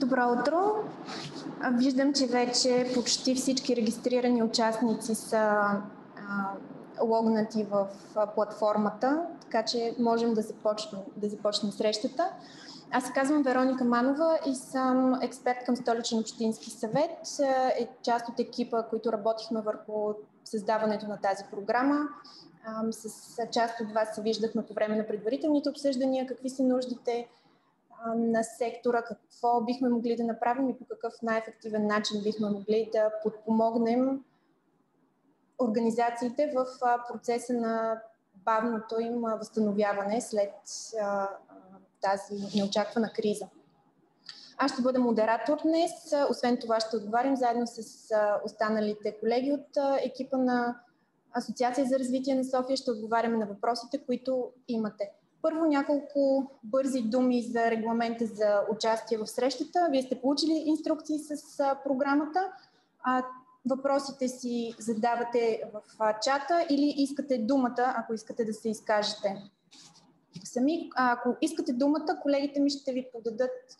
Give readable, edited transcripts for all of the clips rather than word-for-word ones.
Добро утро! Виждам, че вече почти всички регистрирани участници са логнати в платформата, така че можем да започнем срещата. Аз се казвам Вероника Манова и съм експерт към Столичен общински съвет. Част от екипа, които работихме върху създаването на тази програма. С част от вас се виждахме по време на предварителните обсъждания, какви са нуждите на сектора, какво бихме могли да направим и по какъв най-ефективен начин бихме могли да подпомогнем организациите в процеса на бавното им възстановяване след тази неочаквана криза. Аз ще бъда модератор днес. Освен това ще отговарям заедно с останалите колеги от екипа на Асоциация за развитие на София. Ще отговаряме на въпросите, които имате. Първо няколко бързи думи за регламента за участие в срещата. Вие сте получили инструкции с програмата. Въпросите си задавате в чата или искате думата, ако искате да се изкажете сами. Ако искате думата, колегите ми ще ви подадат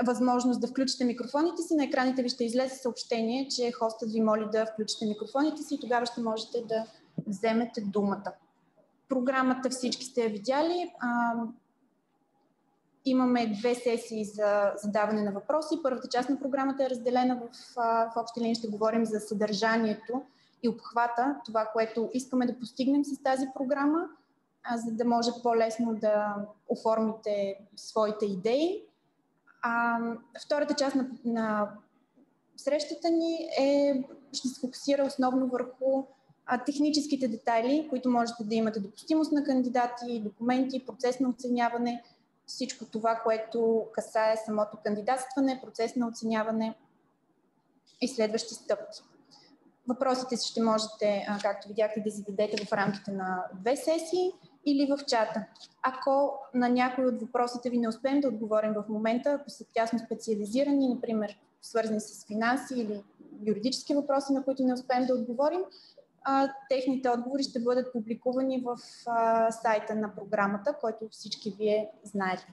възможност да включите микрофоните си. На екраните ви ще излезе съобщение, че хостът ви моли да включите микрофоните си и тогава ще можете да вземете думата. Програмата всички сте я видяли. Имаме 2 сесии за задаване на въпроси. Първата част на програмата е разделена в общи линии. Ще говорим за съдържанието и обхвата, това, което искаме да постигнем с тази програма, за да може по-лесно да оформите своите идеи. Втората част на срещата ни ще се фокусира основно върху техническите детайли, които можете да имате: допустимост на кандидати, документи, процес на оценяване, всичко това, което касае самото кандидатстване, процес на оценяване и следващи стъпки. Въпросите си ще можете, както видяхте, да зададете в рамките на 2 сесии или в чата. Ако на някой от въпросите ви не успеем да отговорим в момента, ако са тясно специализирани, например свързани с финанси или юридически въпроси, на които не успеем да отговорим, техните отговори ще бъдат публикувани в сайта на програмата, който всички вие знаете.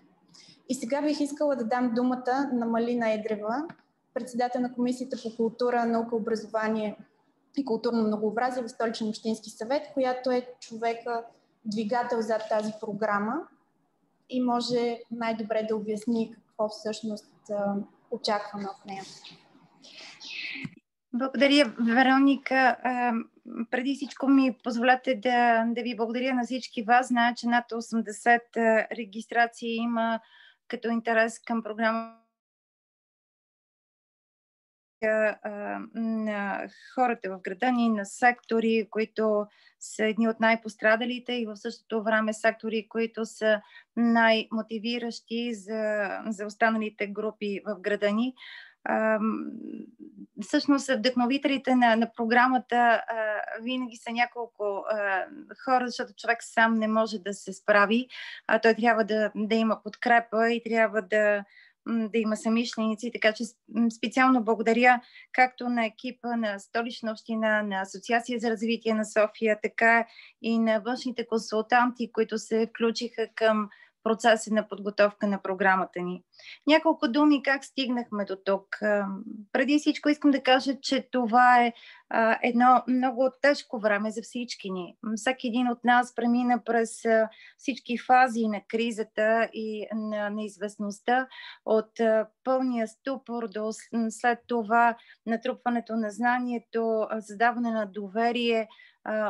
И сега бих искала да дам думата на Малина Едрева, председател на Комисията по култура, наука, образование и културно многообразие в Столичен общински съвет, която е човека двигател зад тази програма и може най-добре да обясни какво всъщност очакваме от нея. Благодаря, Вероника. Преди всичко ми позволете да ви благодаря на всички вас. Знае, че над 80 регистрации има като интерес към програма на хората в града ни, на сектори, които са едни от най-пострадалите и в същото време сектори, които са най-мотивиращи за останалите групи в града ни. Всъщност вдъхновителите на програмата винаги са няколко хора, защото човек сам не може да се справи. Той трябва да има подкрепа и трябва да има самишленици, така че специално благодаря както на екипа на Столична община, на Асоциация за развитие на София, така и на външните консултанти, които се включиха към процеса на подготовка на програмата ни. Няколко думи как стигнахме до тук. Преди всичко искам да кажа, че това е едно много тежко време за всички ни. Всеки един от нас премина през всички фази на кризата и на неизвестността, от пълния ступор до след това натрупването на знанието, създаване на доверие,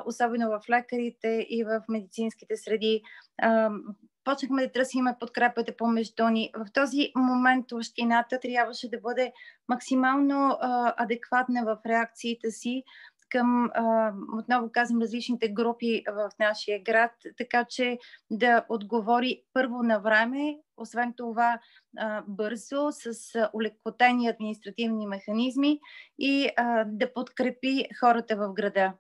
особено в лекарите и в медицинските среди. Почнахме да търсиме подкрепата помежду ни. В този момент общината трябваше да бъде максимално адекватна в реакциите си към, отново казвам, различните групи в нашия град, така че да отговори първо на време, освен това бързо, с улекотени административни механизми и да подкрепи хората в града.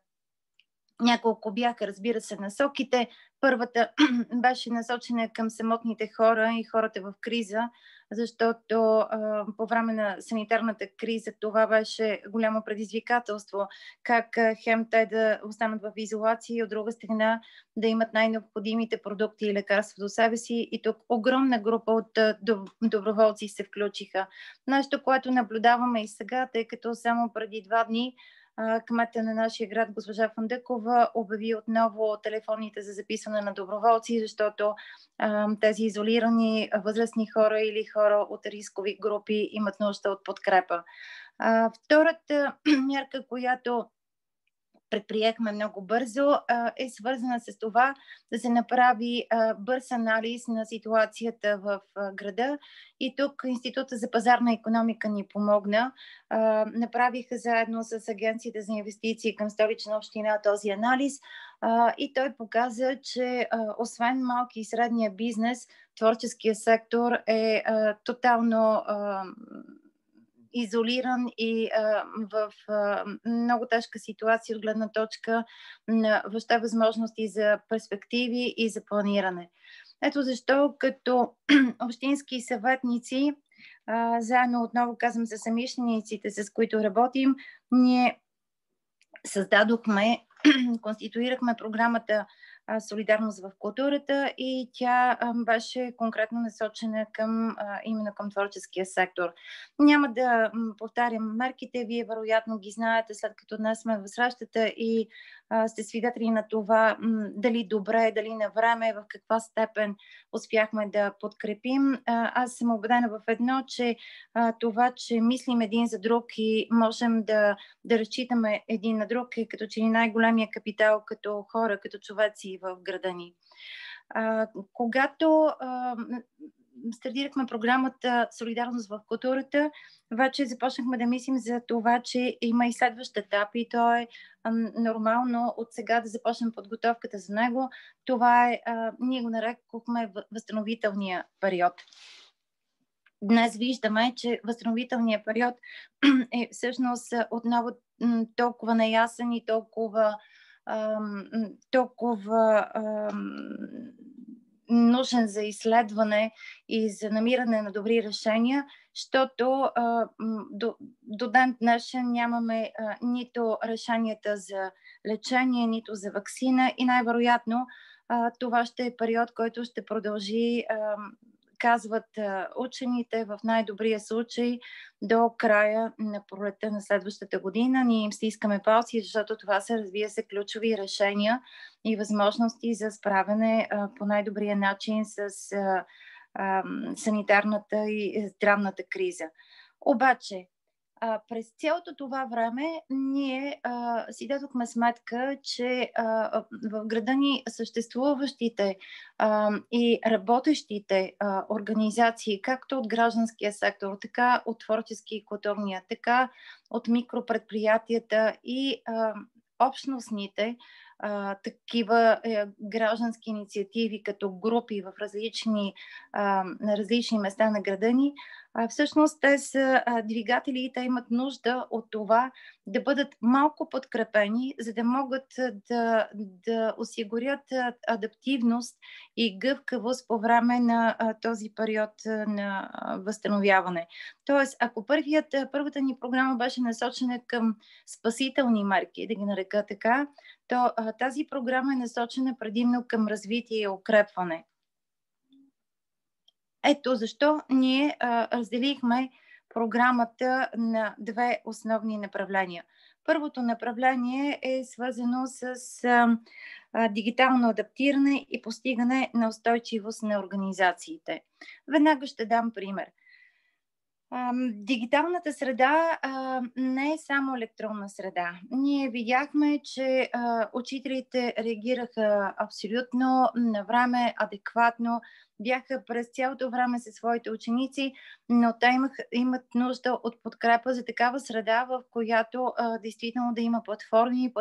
Няколко бяха, разбира се, насоките. Първата беше насочена към самотните хора и хората в криза, защото по време на санитарната криза това беше голямо предизвикателство. Как хем те да останат в изолация и от друга страна да имат най-необходимите продукти и лекарства до себе си. И тук огромна група от доброволци се включиха. Нещо, което наблюдаваме и сега, тъй като само преди 2 дни кмета на нашия град, госпожа Фандъкова, обяви отново телефоните за записване на доброволци, защото тези изолирани възрастни хора или хора от рискови групи имат нужда от подкрепа. Втората мярка, която предприехме много бързо, е свързана с това да се направи бърз анализ на ситуацията в града. И тук Института за пазарна икономика ни помогна. Направиха заедно с Агенцията за инвестиции към Столична община този анализ. И той показа, че освен малки и средния бизнес, творческия сектор е тотално изолиран и в много тежка ситуация от гледна точка на въобще възможности за перспективи и за планиране. Ето защо като общински съветници, заедно отново казвам с самишлениците, с които работим, ние създадохме, конституирахме програмата Солидарност в културата и тя беше конкретно насочена именно към творческия сектор. Няма да повтарям мерките, вие вероятно ги знаете, след като днес сме в срещата и сте свидетели на това дали добре, дали на време, в каква степен успяхме да подкрепим. Аз съм убедена в едно, че това, че мислим един за друг и можем да разчитаме един на друг е като че ли най-големия капитал като хора, като човеци в града ни. Когато стартирахме програмата Солидарност в културата, вече започнахме да мислим за това, че има и следващ етап и то е нормално от сега да започнем подготовката за него. Това е, ние го нарекохме възстановителния период. Днес виждаме, че възстановителният период е всъщност отново толкова неясен и толкова нужен за изследване и за намиране на добри решения, защото до ден днешен нямаме нито решенията за лечение, нито за ваксина и най-вероятно това ще е период, който ще продължи, казват учените, в най-добрия случай до края на пролетта на следващата година. Ние им стискаме палци, защото това са, разбира се, ключови решения и възможности за справяне по най-добрия начин с санитарната и здравната криза. Обаче, през цялото това време ние си дадохме сметка, че в града ни съществуващите и работещите организации, както от гражданския сектор, така от творчески и културния, така от микропредприятията и общностните такива граждански инициативи като групи в различни места на града ни, всъщност те са двигатели и те имат нужда от това да бъдат малко подкрепени, за да могат да осигурят адаптивност и гъвкавост по време на този период на възстановяване. Тоест, ако първата ни програма беше насочена към спасителни мерки, да ги нарека така, то тази програма е насочена предимно към развитие и укрепване. Ето защо ние разделихме програмата на 2 основни направления. Първото направление е свързано с дигитално адаптиране и постигане на устойчивост на организациите. Веднага ще дам пример. Дигиталната среда не е само електронна среда. Ние видяхме, че учителите реагираха абсолютно на време, адекватно, бяха през цялото време със своите ученици, но те имат нужда от подкрепа за такава среда, в която действително да има платформи,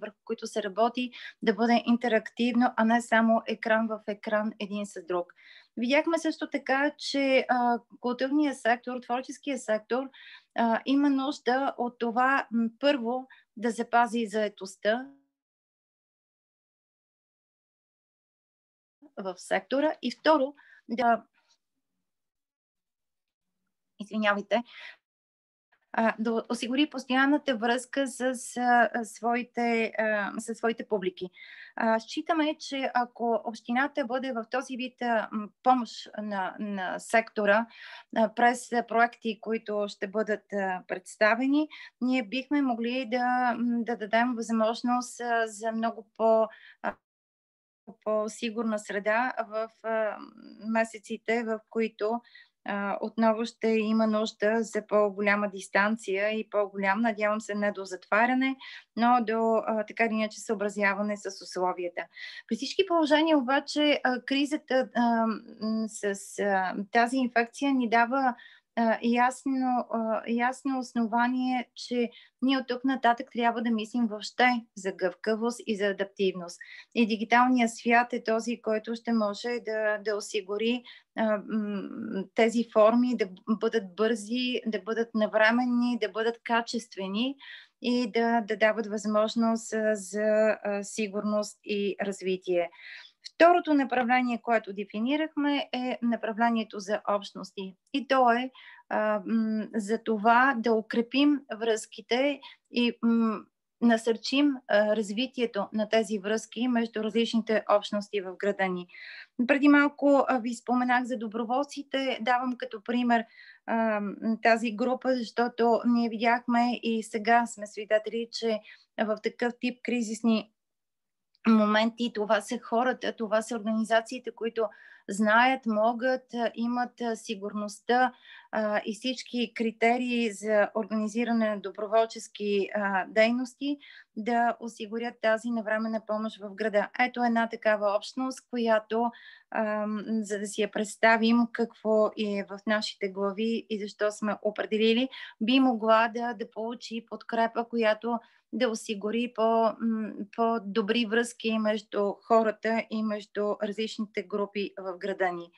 върху които се работи, да бъде интерактивно, а не само екран в екран един с друг. Видяхме също така, че културният сектор, творческия сектор има нужда от това първо да запази заетостта, в сектора. И второ, да осигури постоянната връзка с своите публики. Считаме, че ако общината бъде в този вид помощ на сектора през проекти, които ще бъдат представени, ние бихме могли да дадем възможност за много по-сигурна среда в месеците, в които отново ще има нужда за по-голяма дистанция и по-голям, надявам се, не до затваряне, но до така или иначе съобразяване с условията. При всички положения обаче кризата с тази инфекция ни дава ясно основание, че ние от тук нататък трябва да мислим въобще за гъвкавост и за адаптивност. И дигиталният свят е този, който ще може да осигури тези форми да бъдат бързи, да бъдат навременни, да бъдат качествени и да дават възможност за сигурност и развитие. Второто направление, което дефинирахме, е направлението за общности. И то е за това да укрепим връзките и насърчим развитието на тези връзки между различните общности в града ни. Преди малко ви споменах за доброволците. Давам като пример тази група, защото ние видяхме и сега сме свидетели, че в такъв тип кризисни моменти това са хората, това са организациите, които знаят, могат, имат сигурността и всички критерии за организиране на доброволчески дейности да осигурят тази навременна помощ в града. Ето една такава общност, която, за да си я представим какво е в нашите глави и защо сме определили, би могла да получи подкрепа, която да осигури по-добри връзки между хората и между различните групи в града ни.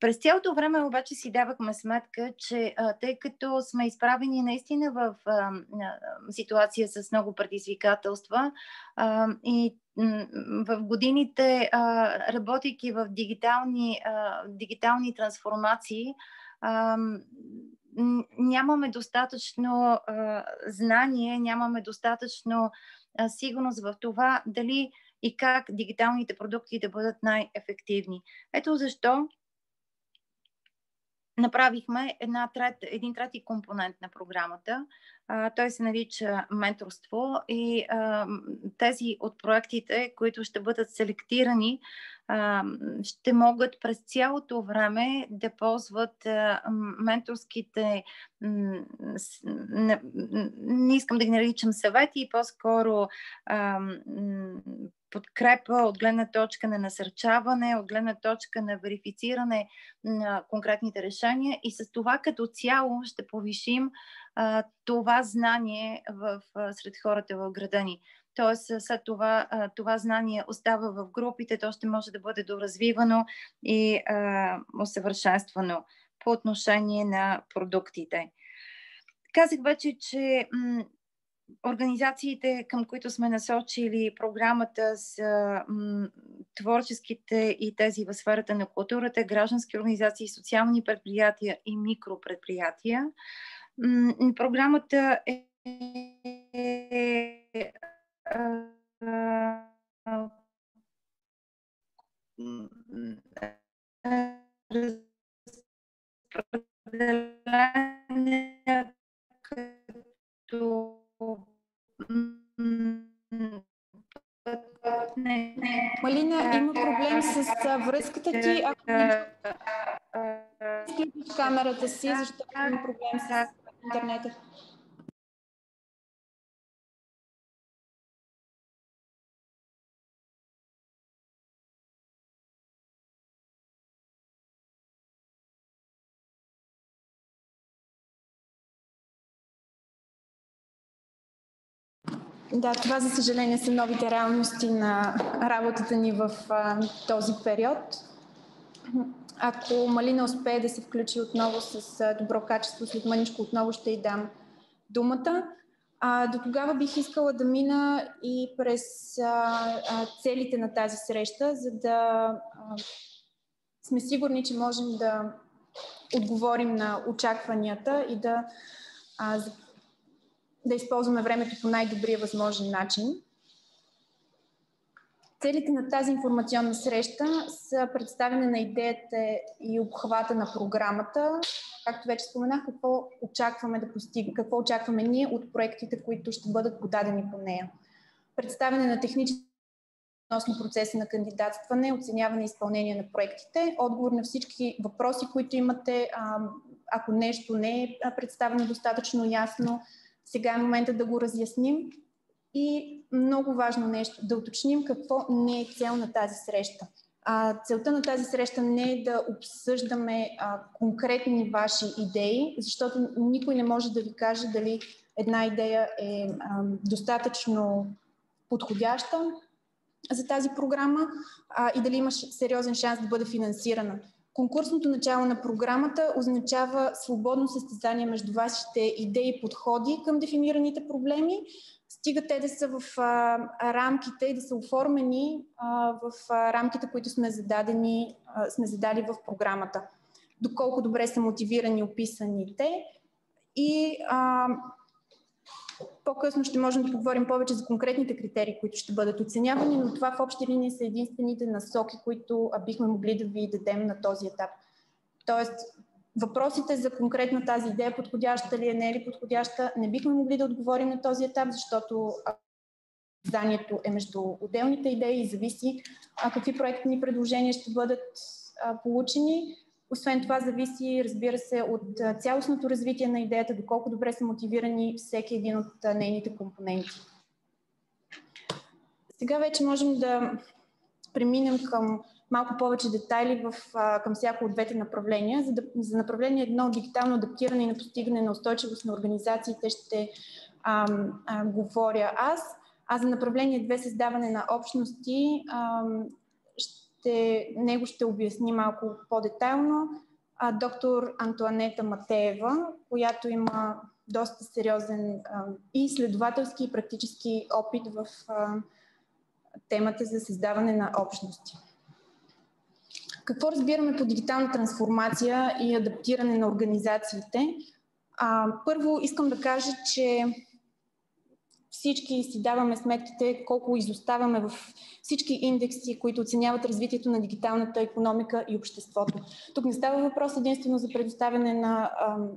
През цялото време обаче си давахме сметка, че тъй като сме изправени наистина в ситуация с много предизвикателства и в годините, работейки в дигитални трансформации, нямаме достатъчно знание, нямаме достатъчно сигурност в това дали и как дигиталните продукти да бъдат най-ефективни. Ето защо направихме един трети компонент на програмата. Той се нарича менторство и тези от проектите, които ще бъдат селектирани, ще могат през цялото време да ползват менторските, не искам да ги наричам съвети, по-скоро подкрепа от гледна точка на насърчаване, от гледна точка на верифициране на конкретните решения и с това като цяло ще повишим това знание сред хората в града ни. Тоест след това знание остава в групите, то ще може да бъде доразвивано и усъвършенствано по отношение на продуктите. Казах вече, че организациите, към които сме насочили програмата, са творческите и тези в сферата на културата, граждански организации, социални предприятия и микропредприятия. Програмата е разпределена като Малина, има проблем с връзката ти. Ако изключиш камерата си, защото има проблем с интернета. Да, това за съжаление са новите реалности на работата ни в този период. Ако Малина успее да се включи отново с добро качество, след мъничко отново ще й дам думата. До тогава бих искала да мина и през целите на тази среща, за да сме сигурни, че можем да отговорим на очакванията и да използваме времето по най-добрия възможен начин. Целите на тази информационна среща са представяне на идеята и обхвата на програмата, както вече споменах, какво очакваме да постигнем, какво очакваме ние от проектите, които ще бъдат подадени по нея. Представяне на технически относно процеса на кандидатстване, оценяване и изпълнение на проектите, отговор на всички въпроси, които имате, ако нещо не е представено достатъчно ясно, сега е момента да го разясним. И много важно нещо, да уточним какво не е цел на тази среща. Целта на тази среща не е да обсъждаме конкретни ваши идеи, защото никой не може да ви каже дали една идея е достатъчно подходяща за тази програма и дали имаш сериозен шанс да бъде финансирана. Конкурсното начало на програмата означава свободно състезание между вашите идеи и подходи към дефинираните проблеми, стига те да са в рамките и да са оформени в рамките, които сме задали в програмата. Доколко добре са мотивирани описаните и по-късно ще можем да поговорим повече за конкретните критерии, които ще бъдат оценявани, но това в общи линии са единствените насоки, които бихме могли да ви дадем на този етап. Тоест, въпросите за конкретно тази идея, подходяща ли е, не е ли подходяща, не бихме могли да отговорим на този етап, защото заданието е между отделните идеи и зависи какви проектни предложения ще бъдат получени. Освен това зависи, разбира се, от цялостното развитие на идеята, доколко добре са мотивирани всеки един от нейните компоненти. Сега вече можем да преминем към малко повече детайли към всяко от двете направления. За направление 1 дигитално адаптиране и на постигане на устойчивост на организациите ще говоря аз, а за направление 2 създаване на общности него ще обясни малко по-детайлно доктор Антоанета Матеева, която има доста сериозен и изследователски и практически опит в темата за създаване на общности. Какво разбираме по дигитална трансформация и адаптиране на организациите? Първо искам да кажа, че всички си даваме сметките колко изоставаме в всички индекси, които оценяват развитието на дигиталната икономика и обществото. Тук не става въпрос единствено за предоставяне на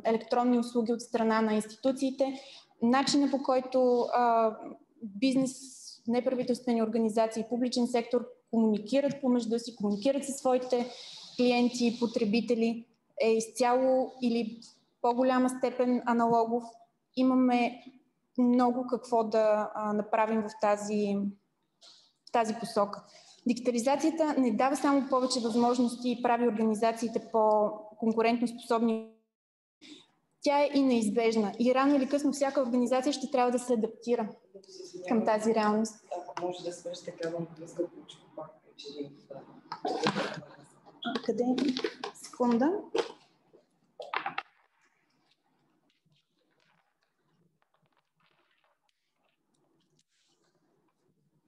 електронни услуги от страна на институциите. Начинът, по който бизнес, неправителствени организации и публичен сектор комуникират помежду си, комуникират със своите клиенти и потребители, е изцяло или в по-голяма степен аналогов. Имаме много какво да направим в тази посока. Дигитализацията не дава само повече възможности и прави организациите по-конкурентно способни. Тя е и неизбежна. И рано или късно всяка организация ще трябва да се адаптира към тази реалност. Ако може да свърши такава връзка, получи пак, че къде? Секунда.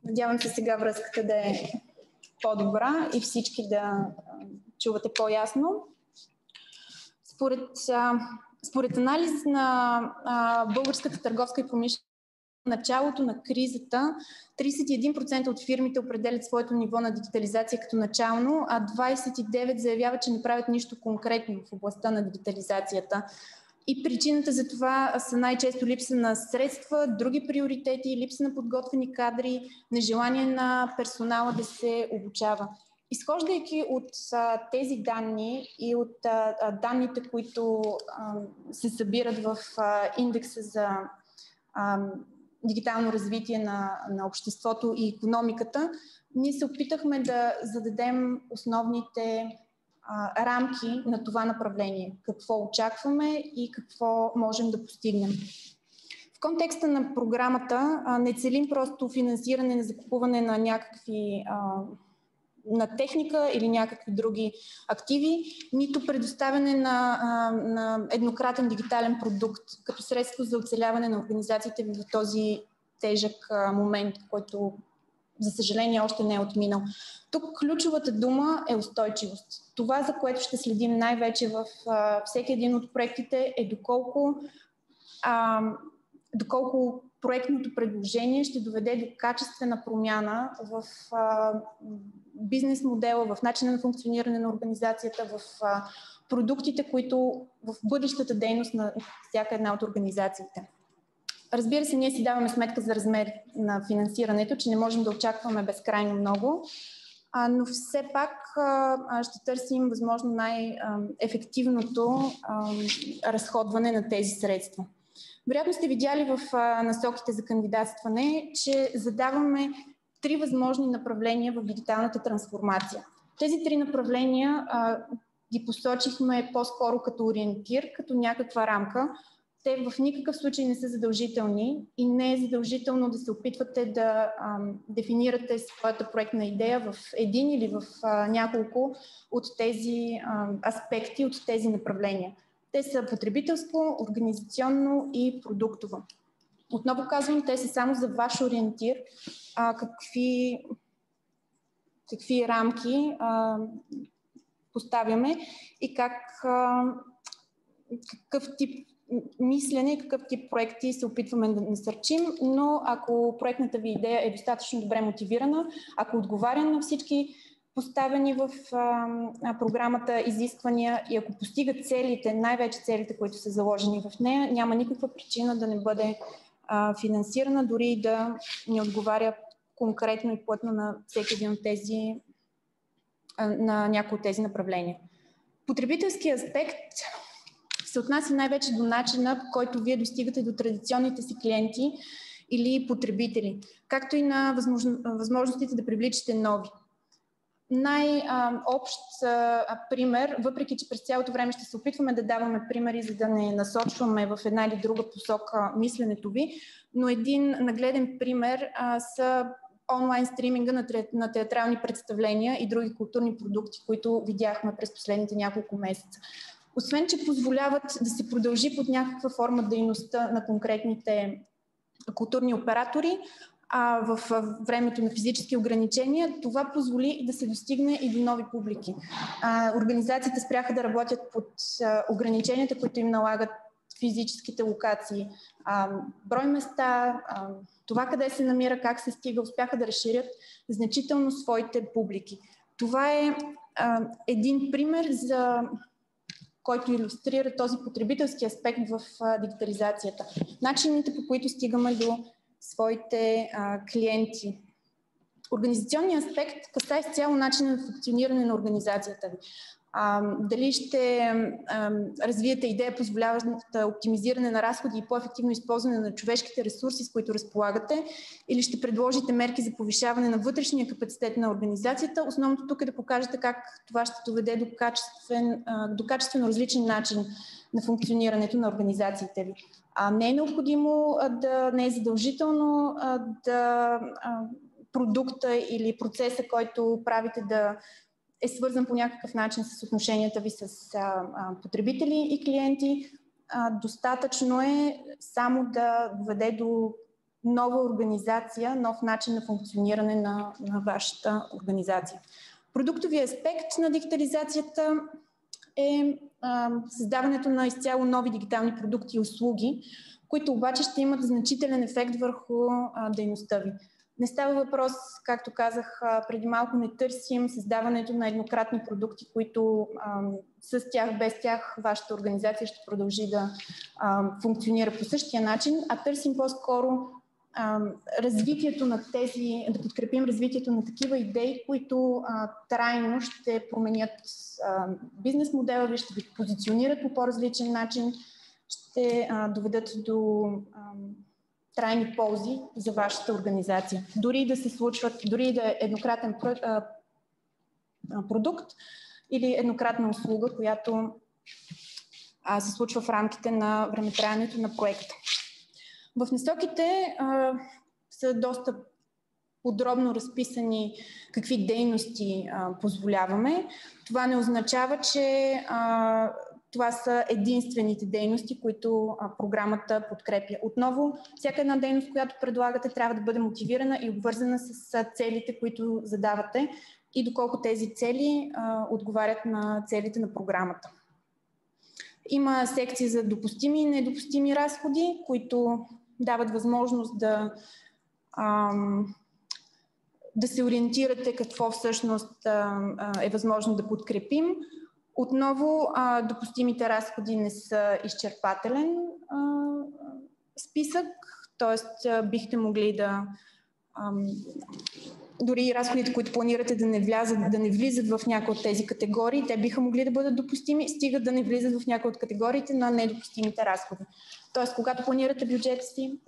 Надявам се сега връзката да е по-добра и всички да чувате по-ясно. Според анализ на Българската търговска и промишлена началото на кризата, 31% от фирмите определят своето ниво на дигитализация като начално, а 29% заявяват, че не правят нищо конкретно в областта на дигитализацията. И причината за това са най-често липса на средства, други приоритети, липса на подготвени кадри, нежелание на персонала да се обучава. Изхождайки от тези данни и от данните, които се събират в индекса за дигитално развитие на обществото и икономиката, ние се опитахме да зададем основните рамки на това направление. Какво очакваме и какво можем да постигнем. В контекста на програмата не целим просто финансиране на закупуване на някакви на техника или някакви други активи, нито предоставяне на еднократен дигитален продукт като средство за оцеляване на организациите в този тежък момент, който за съжаление, още не е отминал. Тук ключовата дума е устойчивост. Това, за което ще следим най-вече в всеки един от проектите, е доколко проектното предложение ще доведе до качествена промяна в бизнес модела, в начина на функциониране на организацията, в продуктите, които в бъдещата дейност на всяка една от организациите. Разбира се, ние си даваме сметка за размер на финансирането, че не можем да очакваме безкрайно много, но все пак ще търсим възможно най-ефективното разходване на тези средства. Вероятно сте видяли в насоките за кандидатстване, че задаваме 3 възможни направления в дигиталната трансформация. Тези 3 направления ги посочихме по-скоро като ориентир, като някаква рамка. Те в никакъв случай не са задължителни и не е задължително да се опитвате да дефинирате своята проектна идея в един или в няколко от тези аспекти, от тези направления. Те са потребителско, организационно и продуктово. Отново казвам, те са само за ваш ориентир, какви рамки поставяме и какъв тип мислене и какъв тип проекти се опитваме да насърчим, но ако проектната ви идея е достатъчно добре мотивирана, ако отговаря на всички поставени в програмата изисквания и ако постига целите, най-вече целите, които са заложени в нея, няма никаква причина да не бъде финансирана, дори и да не отговаря конкретно и плътно на всеки един от тези, на някои от тези направления. Потребителският аспект се отнася най-вече до начина, по който вие достигате до традиционните си клиенти или потребители, както и на възможностите да привличате нови. Най-общ пример, въпреки че през цялото време ще се опитваме да даваме примери, за да не насочваме в една или друга посока мисленето ви, но един нагледен пример са онлайн стриминга на театрални представления и други културни продукти, които видяхме през последните няколко месеца. Освен че позволяват да се продължи под някаква форма дейността на конкретните културни оператори, в времето на физически ограничения, това позволи да се достигне и до нови публики. Организациите спряха да работят под ограниченията, които им налагат физическите локации. Брой места, това къде се намира, как се стига, успяха да разширят значително своите публики. Това е един пример, който илюстрира този потребителски аспект в дигитализацията. Начините, по които стигаме до своите клиенти. Организационният аспект касае изцяло начина на функциониране на организацията ви. Дали ще развиете идея, позволяваща оптимизиране на разходи и по-ефективно използване на човешките ресурси, с които разполагате, или ще предложите мерки за повишаване на вътрешния капацитет на организацията. Основното тук е да покажете как това ще доведе до качествено различен начин на функционирането на организациите ви. Не е необходимо не е задължително продукта или процеса, който правите, да е свързан по някакъв начин с отношенията ви с потребители и клиенти. Достатъчно е само да доведе до нова организация, нов начин на функциониране на вашата организация. Продуктовият аспект на дигитализацията е създаването на изцяло нови дигитални продукти и услуги, които обаче ще имат значителен ефект върху дейността ви. Не става въпрос, както казах преди малко, не търсим създаването на еднократни продукти, които с тях, без тях, вашата организация ще продължи да функционира по същия начин, а търсим по-скоро развитието на да подкрепим развитието на такива идеи, които трайно ще променят бизнес модела ви, ще ви позиционират по по-различен начин, ще доведат до трайни ползи за вашата организация. Дори да се случват, дори да е еднократен продукт или еднократна услуга, която се случва в рамките на времетраенето на проекта. В насоките са доста подробно разписани какви дейности позволяваме. Това не означава, че това са единствените дейности, които програмата подкрепя. Отново, всяка една дейност, която предлагате, трябва да бъде мотивирана и обвързана с целите, които задавате и доколко тези цели отговарят на целите на програмата. Има секции за допустими и недопустими разходи, които дават възможност да се ориентирате какво всъщност е възможно да подкрепим. Отново, допустимите разходи не са изчерпателен списък, т.е. бихте могли да дори разходите, които планирате да не влизат в някои от тези категории, те биха могли да бъдат допустими, стигат да не влизат в някои от категориите на недопустимите разходи. Тоест, когато планирате бюджета си,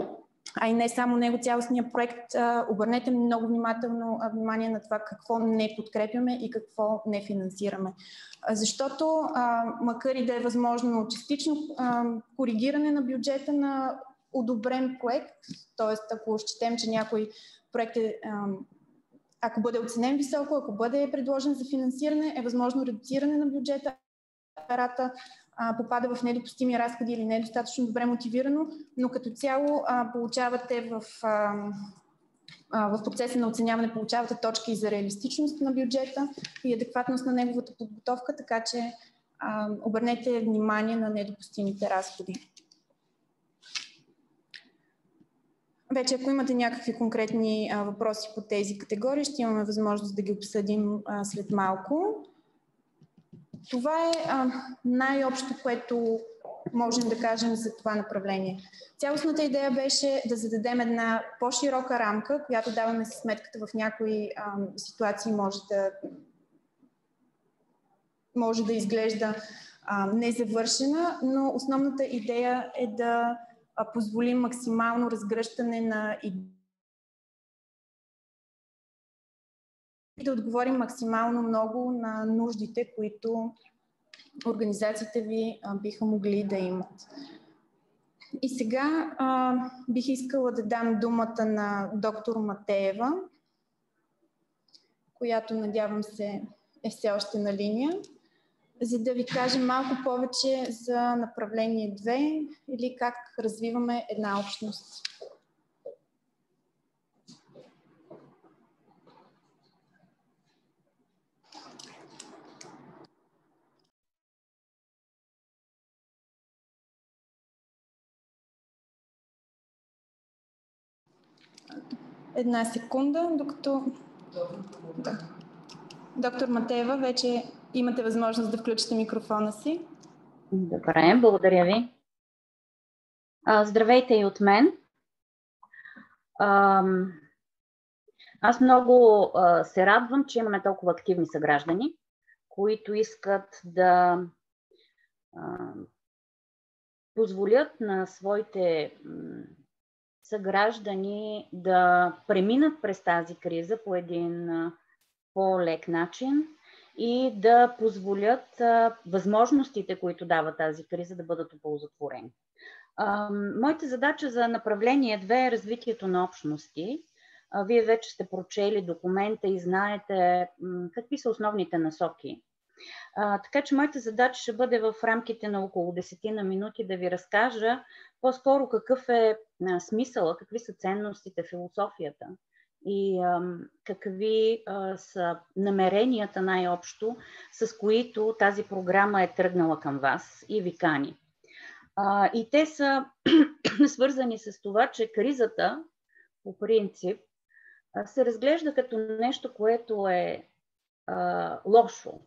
а и не само него, цялостния проект, обърнете много внимателно внимание на това какво не подкрепяме и какво не финансираме. Защото, макар и да е възможно частично коригиране на бюджета на одобрен проект, т.е. ако счетем, че някой проект ако бъде оценен високо, ако бъде предложен за финансиране, е възможно редуциране на бюджета, рата попада в недопустими разходи или недостатъчно добре мотивирано, но като цяло получавате в процеса на оценяване получавате точки за реалистичност на бюджета и адекватност на неговата подготовка, така че обърнете внимание на недопустимите разходи. Вече ако имате някакви конкретни въпроси по тези категории, ще имаме възможност да ги обсъдим след малко. Това е най-общо, което можем да кажем за това направление. Цялостната идея беше да зададем една по-широка рамка, която даваме си сметката в някои ситуации може да изглежда незавършена, но основната идея е да позволим максимално разгръщане на идеи, да отговорим максимално много на нуждите, които организациите ви биха могли да имат. И сега бих искала да дам думата на доктор Матеева, която надявам се е все още на линия, за да ви кажа малко повече за направление 2 или как развиваме една общност. Една секунда, докато... Доктор Матеева, вече имате възможност да включите микрофона си. Добре, благодаря ви. Здравейте и от мен. Аз много се радвам, че имаме толкова активни съграждани, които искат да позволят на своите съграждани да преминат през тази криза по един по-лек начин и да позволят възможностите, които дава тази криза, да бъдат оползотворени. Моята задача за направление 2 е развитието на общности. Вие вече сте прочели документа и знаете какви са основните насоки. Така че моята задача ще бъде в рамките на около 10 минути да ви разкажа по-скоро какъв е смисъла, какви са ценностите, философията и какви са намеренията най-общо, с които тази програма е тръгнала към вас и ви кани. И те са свързани с това, че кризата по принцип се разглежда като нещо, което е лошо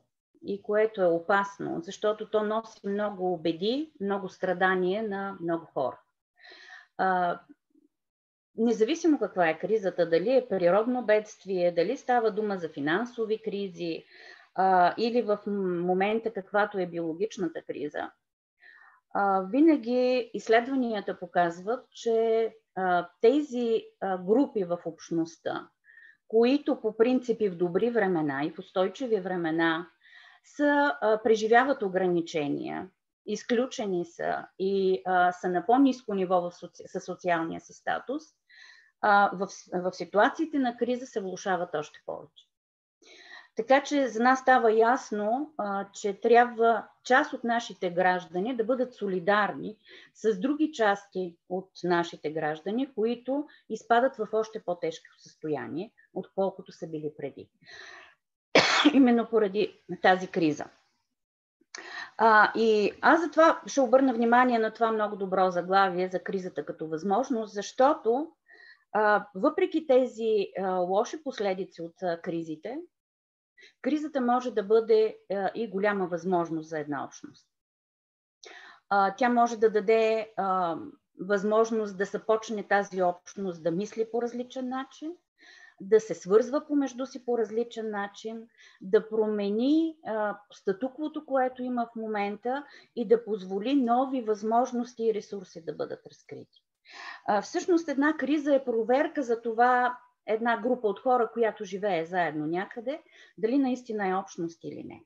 и което е опасно, защото то носи много беди, много страдания на много хора. Независимо каква е кризата, дали е природно бедствие, дали става дума за финансови кризи или в момента каквато е биологичната криза, винаги изследванията показват, че тези групи в общността, които по принципи в добри времена и в устойчиви времена преживяват ограничения, изключени са и са на по-ниско ниво със социалния си статус, в ситуациите на криза се влошават още повече. Така че за нас става ясно, че трябва част от нашите граждани да бъдат солидарни с други части от нашите граждани, които изпадат в още по-тежко състояние, отколкото са били преди. Именно поради тази криза. И аз затова ще обърна внимание на това много добро заглавие за кризата като възможност, защото въпреки тези лоши последици от кризите, кризата може да бъде и голяма възможност за една общност. Тя може да даде възможност да започне тази общност да мисли по различен начин, да се свързва помежду си по различен начин, да промени статуквото, което има в момента и да позволи нови възможности и ресурси да бъдат разкрити. Всъщност една криза е проверка за това една група от хора, която живее заедно някъде, дали наистина е общност или не.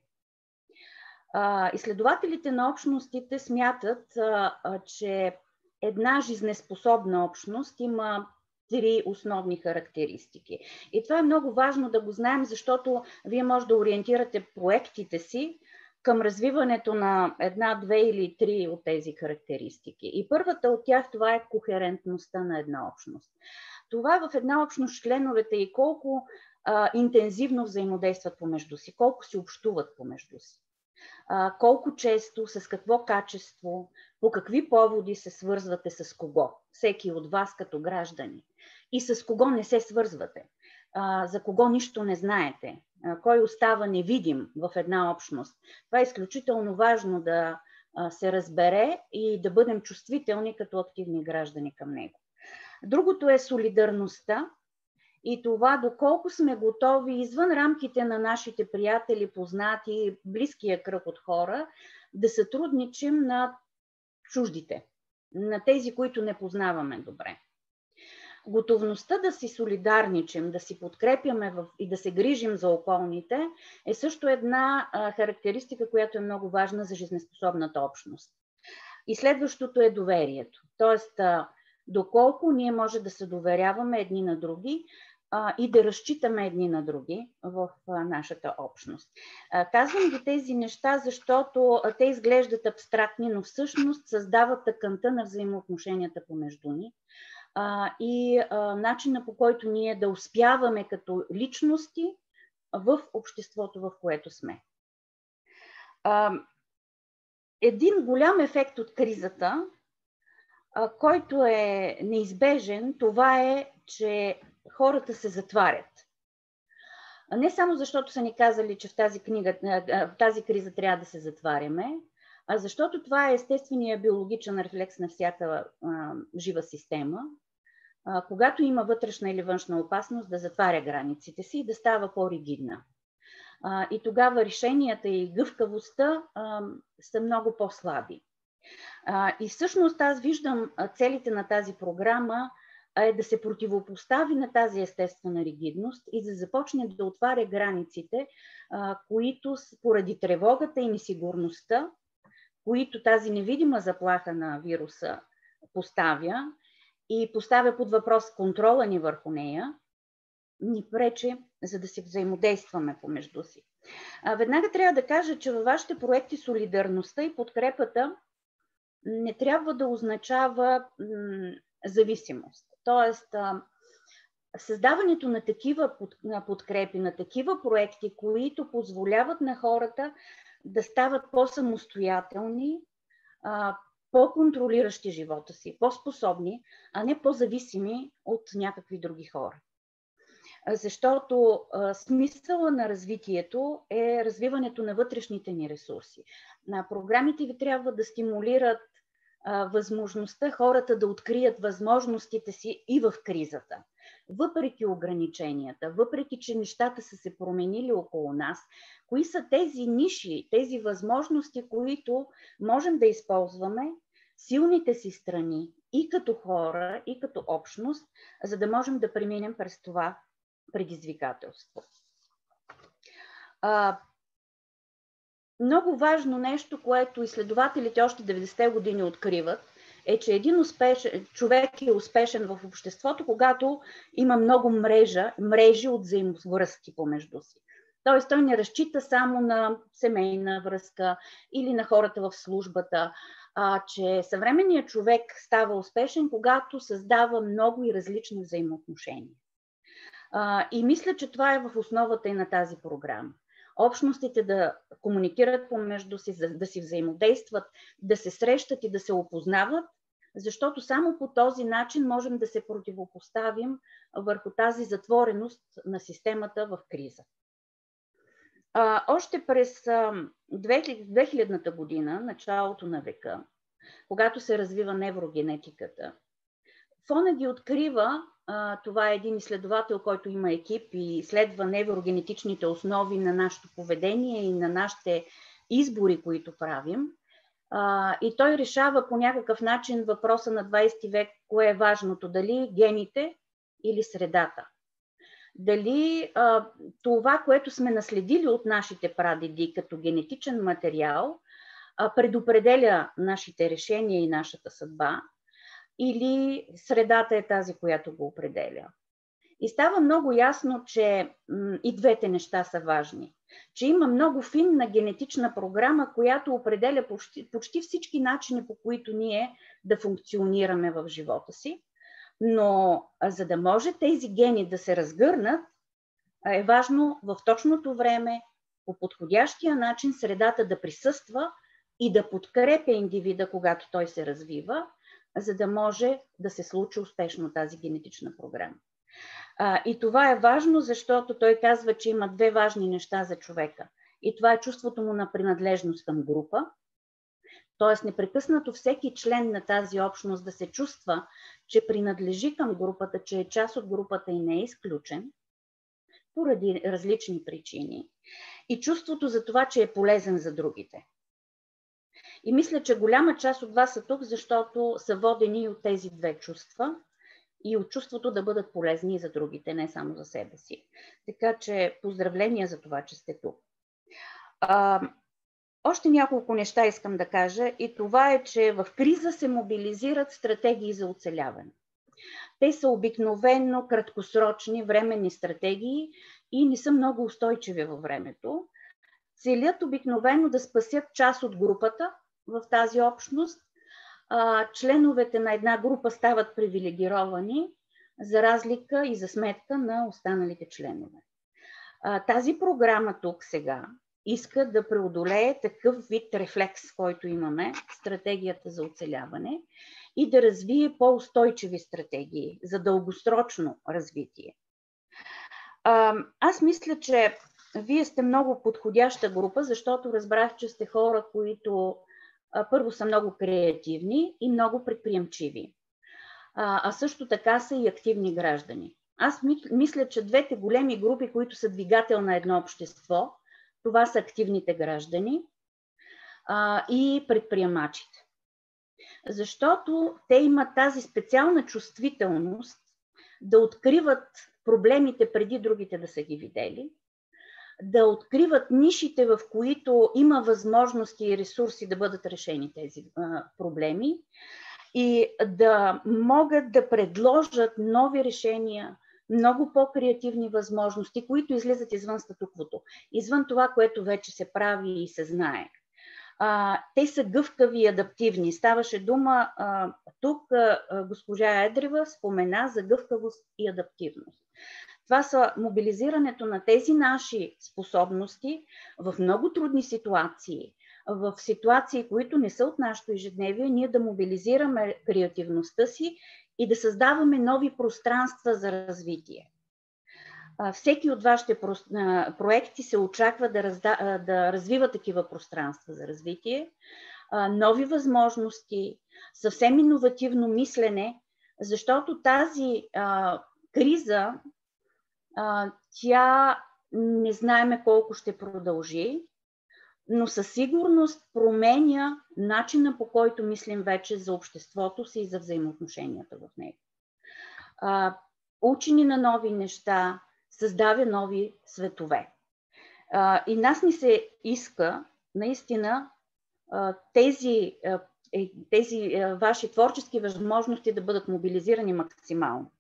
Изследователите на общностите смятат, че една жизнеспособна общност има 3 основни характеристики. И това е много важно да го знаем, защото вие може да ориентирате проектите си към развиването на 1, 2 или 3 от тези характеристики. И първата от тях, това е кохерентността на една общност. Това в една общност членовете и колко интензивно взаимодействат помежду си, колко си общуват помежду си, колко често, с какво качество, по какви поводи се свързвате с кого, всеки от вас като граждани, и с кого не се свързвате, за кого нищо не знаете, кой остава невидим в една общност. Това е изключително важно да се разбере и да бъдем чувствителни като активни граждани към него. Другото е солидарността и това доколко сме готови извън рамките на нашите приятели, познати, близкия кръг от хора, да сътрудничим на чуждите, на тези, които не познаваме добре. Готовността да си солидарничим, да си подкрепяме и да се грижим за околните е също една характеристика, която е много важна за жизнеспособната общност. И следващото е доверието. Тоест, доколко ние може да се доверяваме едни на други и да разчитаме едни на други в нашата общност. Казвам ги тези неща, защото те изглеждат абстрактни, но всъщност създават тъканта на взаимоотношенията помежду ни и начина, по който ние да успяваме като личности в обществото, в което сме. Един голям ефект от кризата, който е неизбежен, това е, че хората се затварят. Не само защото са ни казали, че в тази криза трябва да се затваряме, а защото това е естественият биологичен рефлекс на всяка жива система, когато има вътрешна или външна опасност, да затваря границите си и да става по-ригидна. И тогава решенията и гъвкавостта са много по-слаби. И всъщност аз виждам целите на тази програма е да се противопостави на тази естествена ригидност и да започне да отваря границите, които поради тревогата и несигурността, които тази невидима заплаха на вируса поставя и поставя под въпрос контрола ни върху нея, ни пречи, за да си взаимодействаме помежду си. Веднага трябва да кажа, че във вашите проекти солидарността и подкрепата не трябва да означава зависимост. Тоест, създаването на такива подкрепи, на такива проекти, които позволяват на хората да стават по-самостоятелни, по-контролиращи живота си, по-способни, а не по-зависими от някакви други хора. Защото смисъла на развитието е развиването на вътрешните ни ресурси. Програмите ви трябва да стимулират възможността хората да открият възможностите си и в кризата. Въпреки ограниченията, въпреки че нещата са се променили около нас, кои са тези ниши, тези възможности, които можем да използваме, силните си страни и като хора, и като общност, за да можем да преминем през това предизвикателство. Много важно нещо, което изследователите още 90-те години откриват, е, че един човек е успешен в обществото, когато има много мрежи от взаимовръзки помежду си. Тоест той не разчита само на семейна връзка или на хората в службата, че съвременният човек става успешен, когато създава много и различни взаимоотношения. И мисля, че това е в основата и на тази програма. Общностите да комуникират помежду си, да си взаимодействат, да се срещат и да се опознават, защото само по този начин можем да се противопоставим върху тази затвореност на системата в криза. Още през 2000-та година, началото на века, когато се развива неврогенетиката, Фонеги открива, това е един изследовател, който има екип и изследва неврогенетичните основи на нашето поведение и на нашите избори, които правим. И той решава по някакъв начин въпроса на 20 век, кое е важното, дали гените или средата. Дали това, което сме наследили от нашите прадеди като генетичен материал, предопределя нашите решения и нашата съдба, или средата е тази, която го определя. И става много ясно, че и двете неща са важни. Че има много финна генетична програма, която определя почти всички начини, по които ние да функционираме в живота си. Но за да може тези гени да се разгърнат, е важно в точното време, по подходящия начин, средата да присъства и да подкрепя индивида, когато той се развива, за да може да се случи успешно тази генетична програма. И това е важно, защото той казва, че има две важни неща за човека. И това е чувството му на принадлежност към група, т.е. непрекъснато всеки член на тази общност да се чувства, че принадлежи към групата, че е част от групата и не е изключен, поради различни причини. И чувството за това, че е полезен за другите. И мисля, че голяма част от вас са тук, защото са водени от тези две чувства и от чувството да бъдат полезни и за другите, не само за себе си. Така че поздравления за това, че сте тук. Още няколко неща искам да кажа и това е, че в криза се мобилизират стратегии за оцеляване. Те са обикновено краткосрочни, временни стратегии и не са много устойчиви във времето. Целят обикновено да спасят част от групата в тази общност. Членовете на една група стават привилегировани за разлика и за сметка на останалите членове. Тази програма тук сега иска да преодолее такъв вид рефлекс, който имаме, стратегията за оцеляване, и да развие по-устойчиви стратегии за дългосрочно развитие. Аз мисля, че вие сте много подходяща група, защото разбрах, че сте хора, които първо са много креативни и много предприемчиви. А също така са и активни граждани. Аз мисля, че двете големи групи, които са двигател на едно общество, това са активните граждани и предприемачите. Защото те имат тази специална чувствителност да откриват проблемите преди другите да са ги видели, да откриват нишите, в които има възможности и ресурси да бъдат решени тези проблеми и да могат да предложат нови решения, много по-креативни възможности, които излизат извън статуквото, извън това, което вече се прави и се знае. Те са гъвкави и адаптивни. Ставаше дума, тук госпожа Едрева спомена за гъвкавост и адаптивност. Това са мобилизирането на тези наши способности в много трудни ситуации, в ситуации, които не са от нашето ежедневие, ние да мобилизираме креативността си и да създаваме нови пространства за развитие. Всеки от вашите проекти се очаква да развива такива пространства за развитие, нови възможности, съвсем иновативно мислене, защото тази криза, тя не знаеме колко ще продължи, но със сигурност променя начина, по който мислим вече за обществото си и за взаимоотношенията в него. Учени на нови неща, създава нови светове. И нас ни се иска наистина тези ваши творчески възможности да бъдат мобилизирани максимално.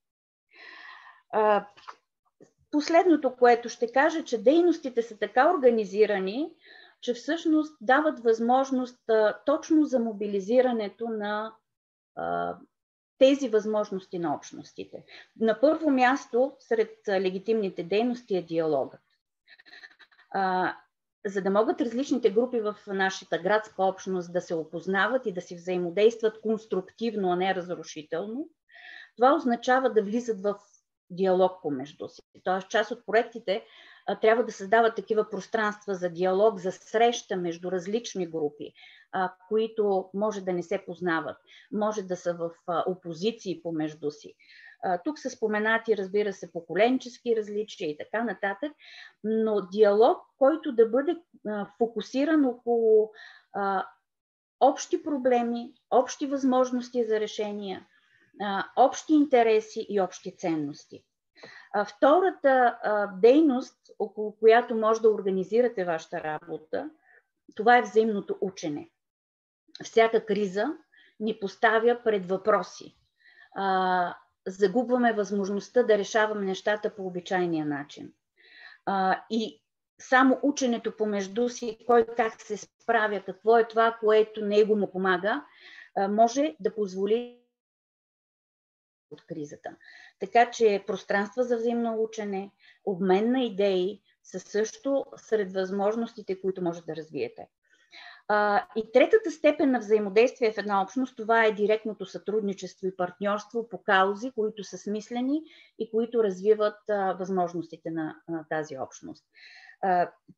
последното, което ще кажа, че дейностите са така организирани, че всъщност дават възможност точно за мобилизирането на тези възможности на общностите. На първо място, сред легитимните дейности е диалогът. За да могат различните групи в нашата градска общност да се опознават и да си взаимодействат конструктивно, а не разрушително, това означава да влизат в диалог помежду си. Тоест, част от проектите трябва да създават такива пространства за диалог, за среща между различни групи, които може да не се познават, може да са в опозиции помежду си. Тук са споменати, разбира се, поколенчески различия и така нататък, но диалог, който да бъде фокусиран около общи проблеми, общи възможности за решения, общи интереси и общи ценности. Втората дейност, около която може да организирате вашата работа, това е взаимното учене. Всяка криза ни поставя пред въпроси. Загубваме възможността да решаваме нещата по обичайния начин. И само ученето помежду си, кой как се справя, какво е това, което него му помага, може да позволи от кризата. Така че пространства за взаимно учене, обмен на идеи са също сред възможностите, които може да развиете. И третата степен на взаимодействие в една общност, това е директното сътрудничество и партньорство по каузи, които са смислени и които развиват възможностите на тази общност.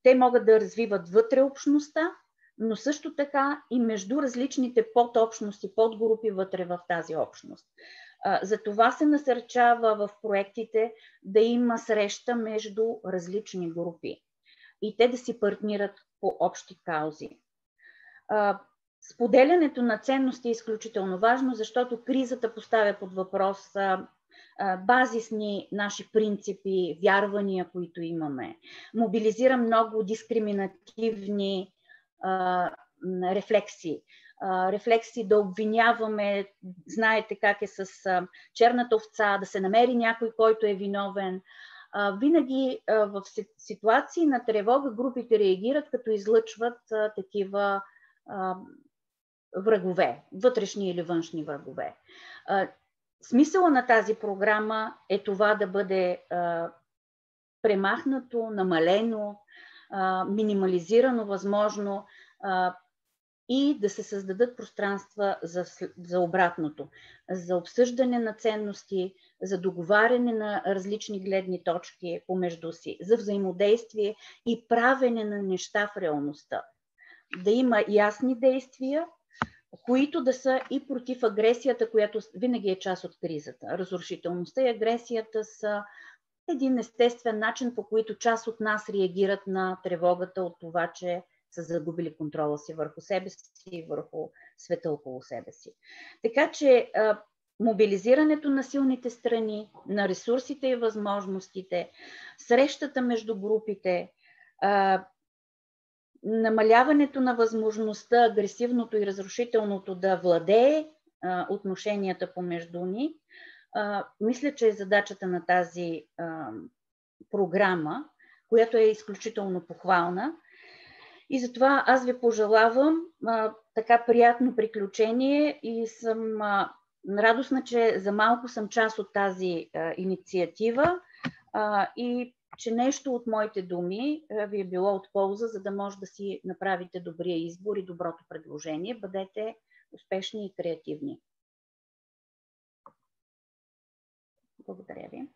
Те могат да развиват вътре общността, но също така и между различните подобщности, подгрупи вътре в тази общност. За това се насърчава в проектите да има среща между различни групи и те да си партнират по общи каузи. Споделянето на ценности е изключително важно, защото кризата поставя под въпрос базисни наши принципи, вярвания, които имаме. Мобилизира много дискриминативни рефлекси. Рефлекси да обвиняваме, знаете как е с черната овца, да се намери някой, който е виновен. Винаги в ситуации на тревога групите реагират, като излъчват такива врагове, вътрешни или външни врагове. Смисъла на тази програма е това да бъде премахнато, намалено, минимализирано възможно и да се създадат пространства за обратното, за обсъждане на ценности, за договаряне на различни гледни точки помежду си, за взаимодействие и правене на неща в реалността. Да има ясни действия, които да са и против агресията, която винаги е част от кризата. Разрушителността и агресията са един естествен начин, по който част от нас реагират на тревогата от това, че са загубили контрола си върху себе си и върху света около себе си. Така че мобилизирането на силните страни, на ресурсите и възможностите, срещата между групите, намаляването на възможността агресивното и разрушителното да владее отношенията помежду ни, мисля, че е задачата на тази програма, която е изключително похвална. И затова аз ви пожелавам така приятно приключение и съм радостна, че за малко съм част от тази инициатива и че нещо от моите думи ви е било от полза, за да може да си направите добрия избор и доброто предложение. Бъдете успешни и креативни. Благодаря ви.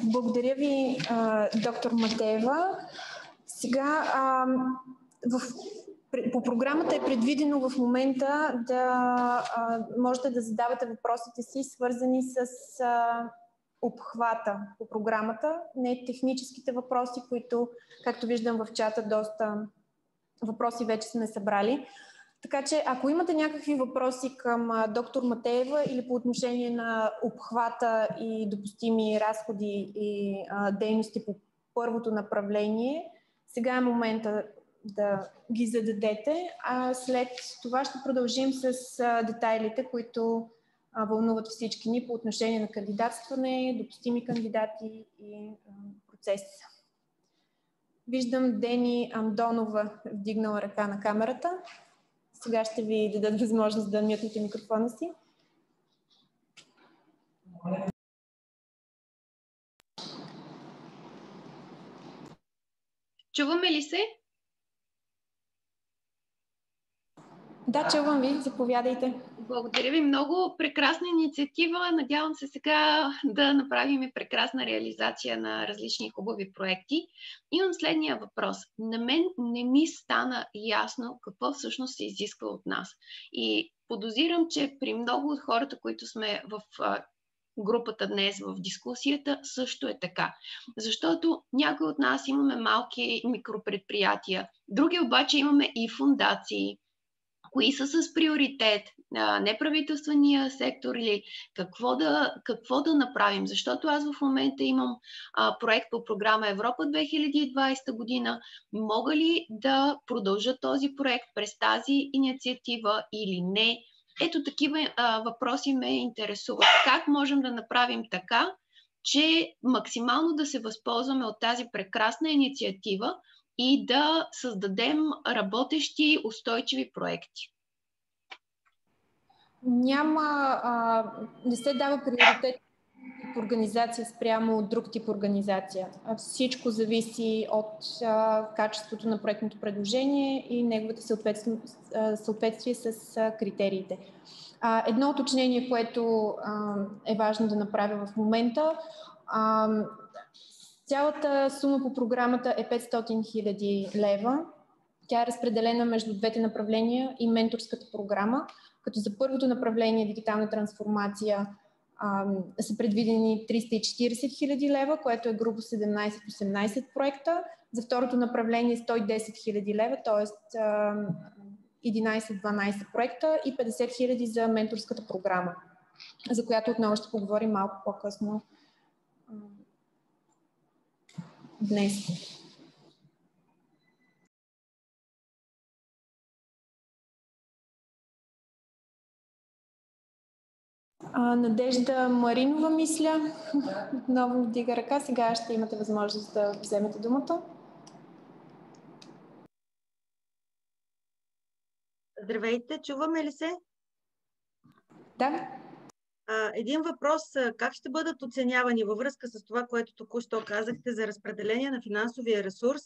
Благодаря ви, доктор Матеева. Сега по програмата е предвидено в момента да можете да задавате въпросите си, свързани с обхвата по програмата, не техническите въпроси, които, както виждам в чата, доста въпроси вече сме събрали. Така че, ако имате някакви въпроси към доктор Матеева или по отношение на обхвата и допустими разходи и дейности по първото направление, сега е момента да ги зададете, а след това ще продължим с детайлите, които вълнуват всички ни по отношение на кандидатстване, допустими кандидати и процес. Виждам Дени Андонова вдигнала ръка на камерата. Сега ще ви дадат възможност да мютнете микрофона си. Чуваме ли се? Да, чувам ви. Заповядайте. Благодаря ви много. Прекрасна инициатива. Надявам се сега да направим прекрасна реализация на различни хубави проекти. Имам следния въпрос. На мен не ми стана ясно какво всъщност се изисква от нас. И подозирам, че при много от хората, които сме в групата днес в дискусията, също е така. Защото някои от нас имаме малки микропредприятия, други обаче имаме и фондации, кои са с приоритет, неправителствения сектор или какво да направим. Защото аз в момента имам проект по програма Европа 2020 година. Мога ли да продължа този проект през тази инициатива или не? Ето такива въпроси ме интересуват. Как можем да направим така, че максимално да се възползваме от тази прекрасна инициатива и да създадем работещи, устойчиви проекти? Не се дава приоритет тип организация спрямо от друг тип организация. Всичко зависи от качеството на проектното предложение и неговото съответствие с критериите. Едно уточнение, което е важно да направя в момента. Цялата сума по програмата е 500 000 лева. Тя е разпределена между двете направления и менторската програма, като за първото направление дигитална трансформация са предвидени 340 000 лева, което е грубо 17-18 проекта. За второто направление 110 000 лева, т.е. 11-12 проекта и 50 000 за менторската програма, за която отново ще поговорим малко по-късно днес. Надежда Маринова, мисля, отново вдига ръка. Сега ще имате възможност да вземете думата. Здравейте, чуваме ли се? Да. Един въпрос. Как ще бъдат оценявани във връзка с това, което току-що казахте за разпределение на финансовия ресурс?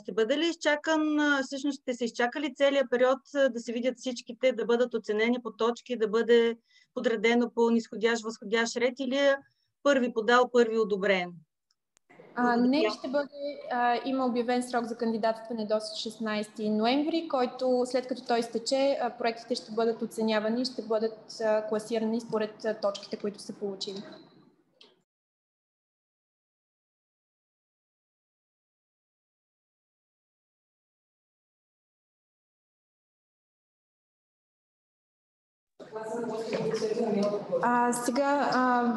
Ще бъде ли изчакан, всъщност ще се изчакали целият период да се видят всичките, да бъдат оценени по точки, да бъде подредено по низходящ, възходящ ред или първи подал, първи одобрен? Не, ще бъде, има обявен срок за кандидатстване до 16 ноември, който след като той изтече, проектите ще бъдат оценявани и ще бъдат класирани според точките, които са получили. Сега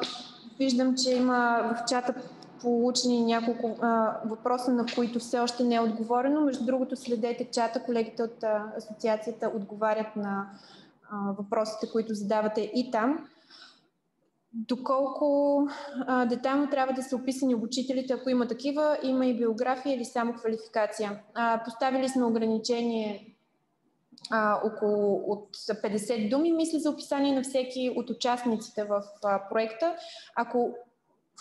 виждам, че има в чата получени няколко въпроса, на които все още не е отговорено. Между другото, следете чата, колегите от асоциацията отговарят на въпросите, които задавате и там. Доколко детайлно трябва да са описани обучителите, ако има такива, има и биография или само квалификация. Поставили сме ограничение около от 50 думи, мисля, за описание на всеки от участниците в проекта. Ако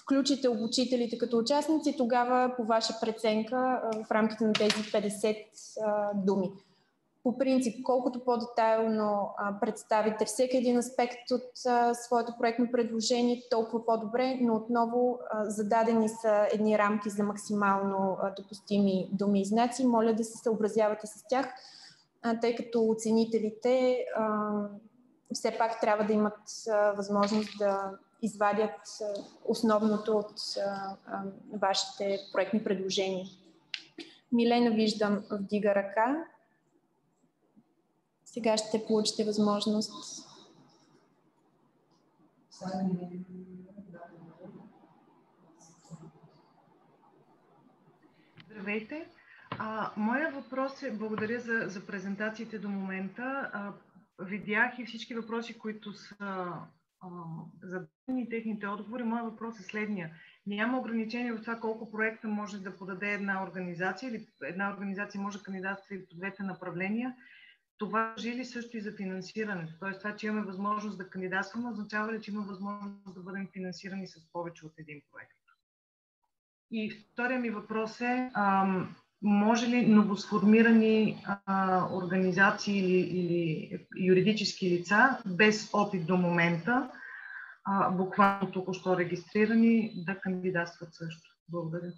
включите обучителите като участници, тогава по ваша преценка в рамките на тези 50 думи. По принцип, колкото по-детайлно представите всеки един аспект от своето проектно предложение, толкова по-добре, но отново зададени са едни рамки за максимално допустими думи и знаци. Моля да се съобразявате с тях, тъй като оценителите все пак трябва да имат възможност да извадят основното от вашите проектни предложения. Милена, виждам, вдига ръка. Сега ще получите възможност. Здравейте! Моя въпрос е, благодаря за презентациите до момента. Видях и всички въпроси, които са зададени, техните отговори. Моят въпрос е следния. Няма ограничение в това колко проекта може да подаде една организация или една организация може да кандидатства и по двете направления. Това важи ли също и за финансирането? Тоест това, че имаме възможност да кандидатстваме, означава ли, че има възможност да бъдем финансирани с повече от един проект? И втория ми въпрос е, може ли новосформирани организации или юридически лица без опит до момента, буквално току-що регистрирани, да кандидатстват също? Благодаря.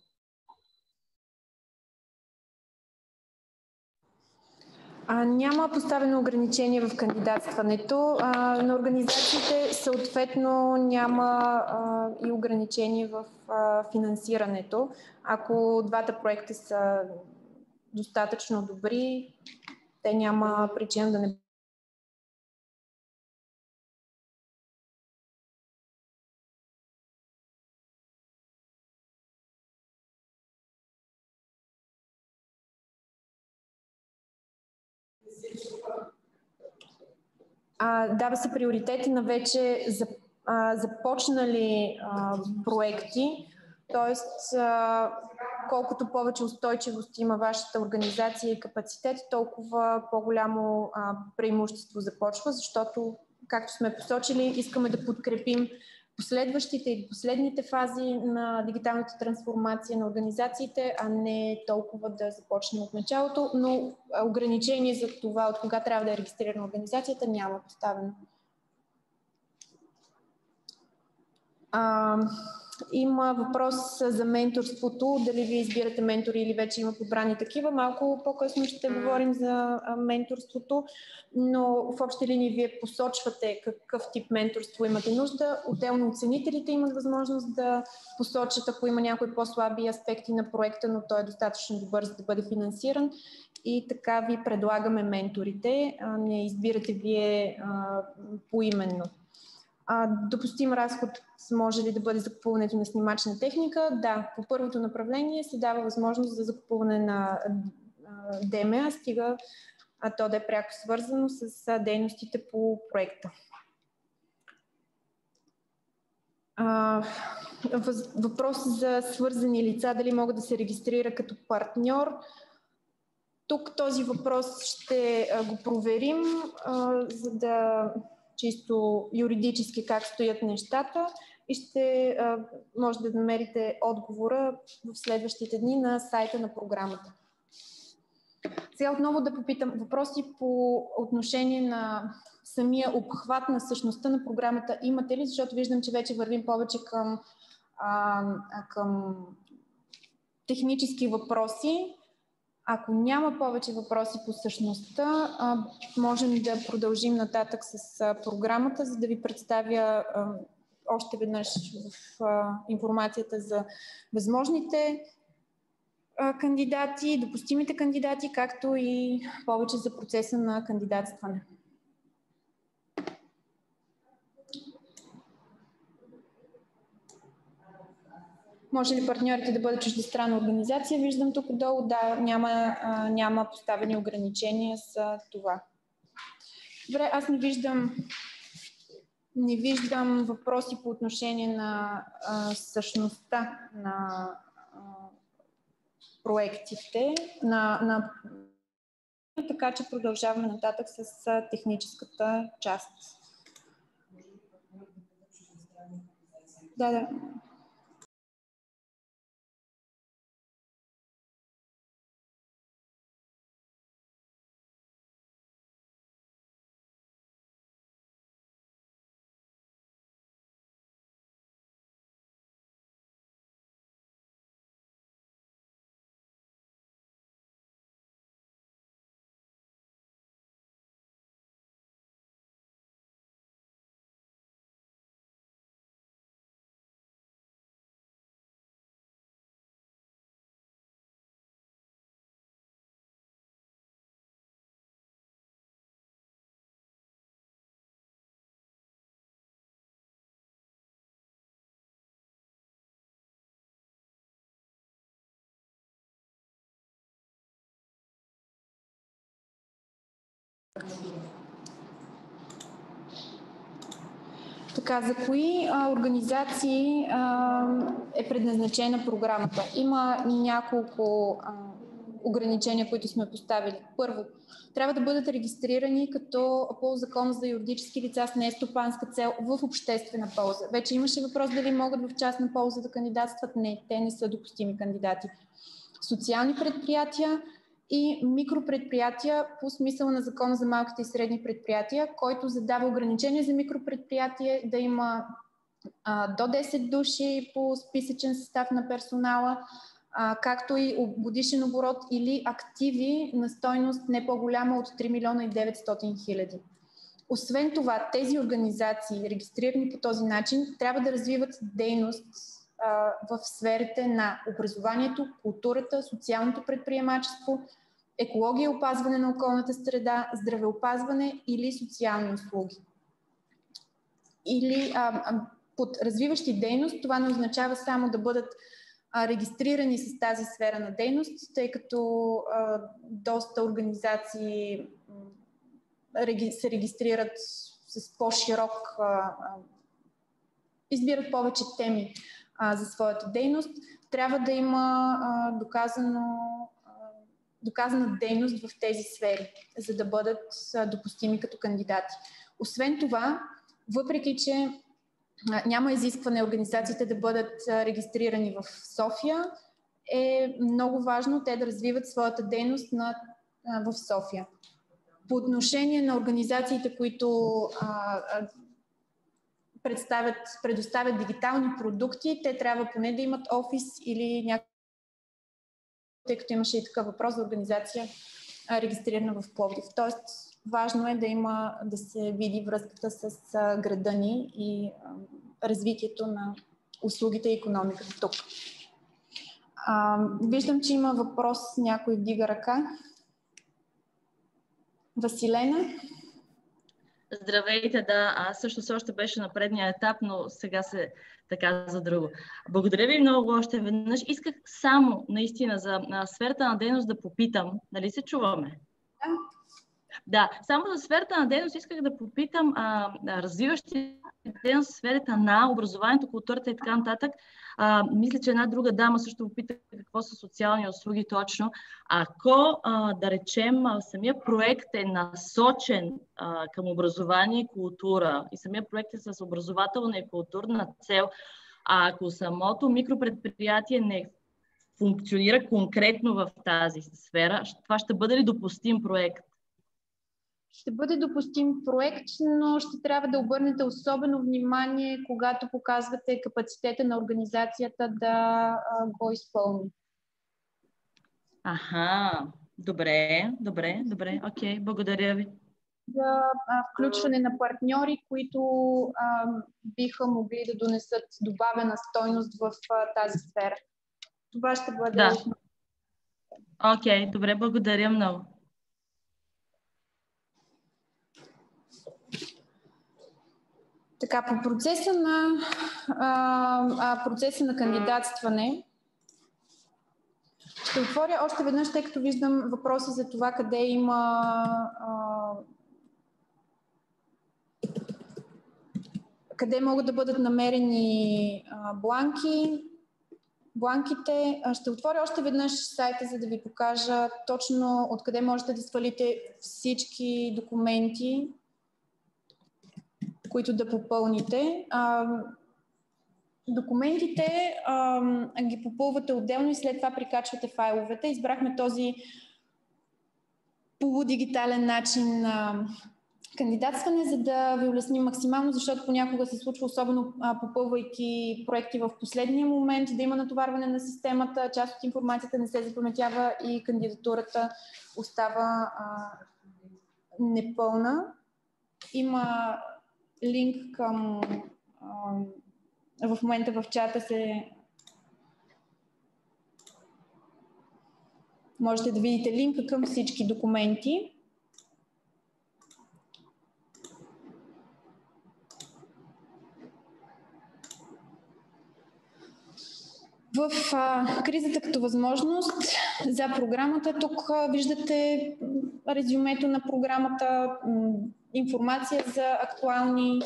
Няма поставено ограничение в кандидатстването. На организациите съответно няма и ограничение в финансирането. Ако двата проекта са достатъчно добри, те няма причина да не. Дава се приоритети на вече започнали проекти, т.е. колкото повече устойчивост има вашата организация и капацитет, толкова по-голямо преимущество започва, защото, както сме посочили, искаме да подкрепим последващите и последните фази на дигиталната трансформация на организациите, а не толкова да започнем от началото, но ограничение за това от кога трябва да е регистрирана организацията няма поставено. Има въпрос за менторството, дали вие избирате ментори или вече има подбрани такива. Малко по-късно ще говорим за менторството, но в общи линии вие посочвате какъв тип менторство имате нужда. Отделно оценителите имат възможност да посочат, ако има някои по-слаби аспекти на проекта, но той е достатъчно добър, за да бъде финансиран. И така ви предлагаме менторите. Не избирате вие поименно. Допустим разход може ли да бъде закупуването на снимачна техника? Да, по първото направление се дава възможност за закупуване на ДМА, стига то да е пряко свързано с дейностите по проекта. Въпрос за свързани лица, дали могат да се регистрира като партньор. Тук този въпрос ще го проверим, за да чисто юридически как стоят нещата и ще може да намерите отговора в следващите дни на сайта на програмата. Сега отново да попитам въпроси по отношение на самия обхват на същността на програмата. Имате ли? Защото виждам, че вече вървим повече към технически въпроси. Ако няма повече въпроси по същността, можем да продължим нататък с програмата, за да ви представя още веднъж в информацията за възможните кандидати, допустимите кандидати, както и повече за процеса на кандидатстване. Може ли партньорите да бъдат чуждестранна организация? Виждам тук отдолу, да, няма поставени ограничения за това. Добре, аз не виждам въпроси по отношение на същността на проектите, така че продължаваме нататък с техническата част. Да. Така, за кои организации е предназначена програмата? Има няколко ограничения, които сме поставили. Първо, трябва да бъдат регистрирани по Закон за юридически лица с нестопанска цел в обществена полза. Вече имаше въпрос дали могат в частна полза да кандидатстват. Не, те не са допустими кандидати. Социални предприятия и микропредприятия по смисъла на Закона за малките и средни предприятия, който задава ограничение за микропредприятие да има до 10 души по списъчен състав на персонала, както и годишен оборот или активи на стойност не по-голяма от 3 милиона и 900 хиляди. Освен това, тези организации, регистрирани по този начин, трябва да развиват дейност в сферите на образованието, културата, социалното предприемачество, екология и опазване на околната среда, здравеопазване или социални услуги. Или под развиващи дейност това не означава само да бъдат регистрирани с тази сфера на дейност, тъй като доста организации се регистрират с по-широк, избират повече теми за своята дейност. Трябва да има доказана дейност в тези сфери, за да бъдат допустими като кандидати. Освен това, въпреки че няма изискване организациите да бъдат регистрирани в София, е много важно те да развиват своята дейност в София. По отношение на организациите, които предоставят дигитални продукти, те трябва поне да имат офис или някакъв, тъй като имаше и такъв въпрос за организация, регистрирана в Пловдив. Тоест, важно е да се види връзката с града ни и развитието на услугите и икономиката тук. Виждам, че има въпрос, някой вдига ръка. Василена? Здравейте, да, аз също още беше на предния етап, но сега се така за друго. Благодаря ви много още веднъж. Исках само наистина за сферата на дейност да попитам, нали се чуваме? Да, само за сферата на дейност исках да попитам развиващи дейност в сферата на образованието, културата и така нататък. Мисля, че една друга дама също попита какво са социални услуги точно. Ако, да речем, самия проект е насочен към образование и култура и самия проект е с образователна и културна цел, ако самото микропредприятие не функционира конкретно в тази сфера, това ще бъде ли допустим проект? Ще бъде допустим проект, но ще трябва да обърнете особено внимание, когато показвате капацитета на организацията да го изпълни. Аха, добре, окей, благодаря ви. За включване на партньори, които биха могли да донесат добавена стойност в тази сфера. Това ще бъде... Да. Окей, добре, благодаря много. Така, по процеса на кандидатстване ще отворя още веднъж, тъй като виждам въпроси за това къде къде могат да бъдат намерени бланките. Ще отворя още веднъж сайта, за да ви покажа точно откъде можете да свалите всички документи, които да попълните. Документите ги попълвате отделно и след това прикачвате файловете. Избрахме този полудигитален начин на кандидатстване, за да ви улесним максимално, защото понякога се случва, особено попълвайки проекти в последния момент, да има натоварване на системата, част от информацията не се запаметява и кандидатурата остава непълна. Има линк към... в момента в чата можете да видите линка към всички документи. В кризата като възможност за програмата, тук виждате резюмето на програмата, информация за актуални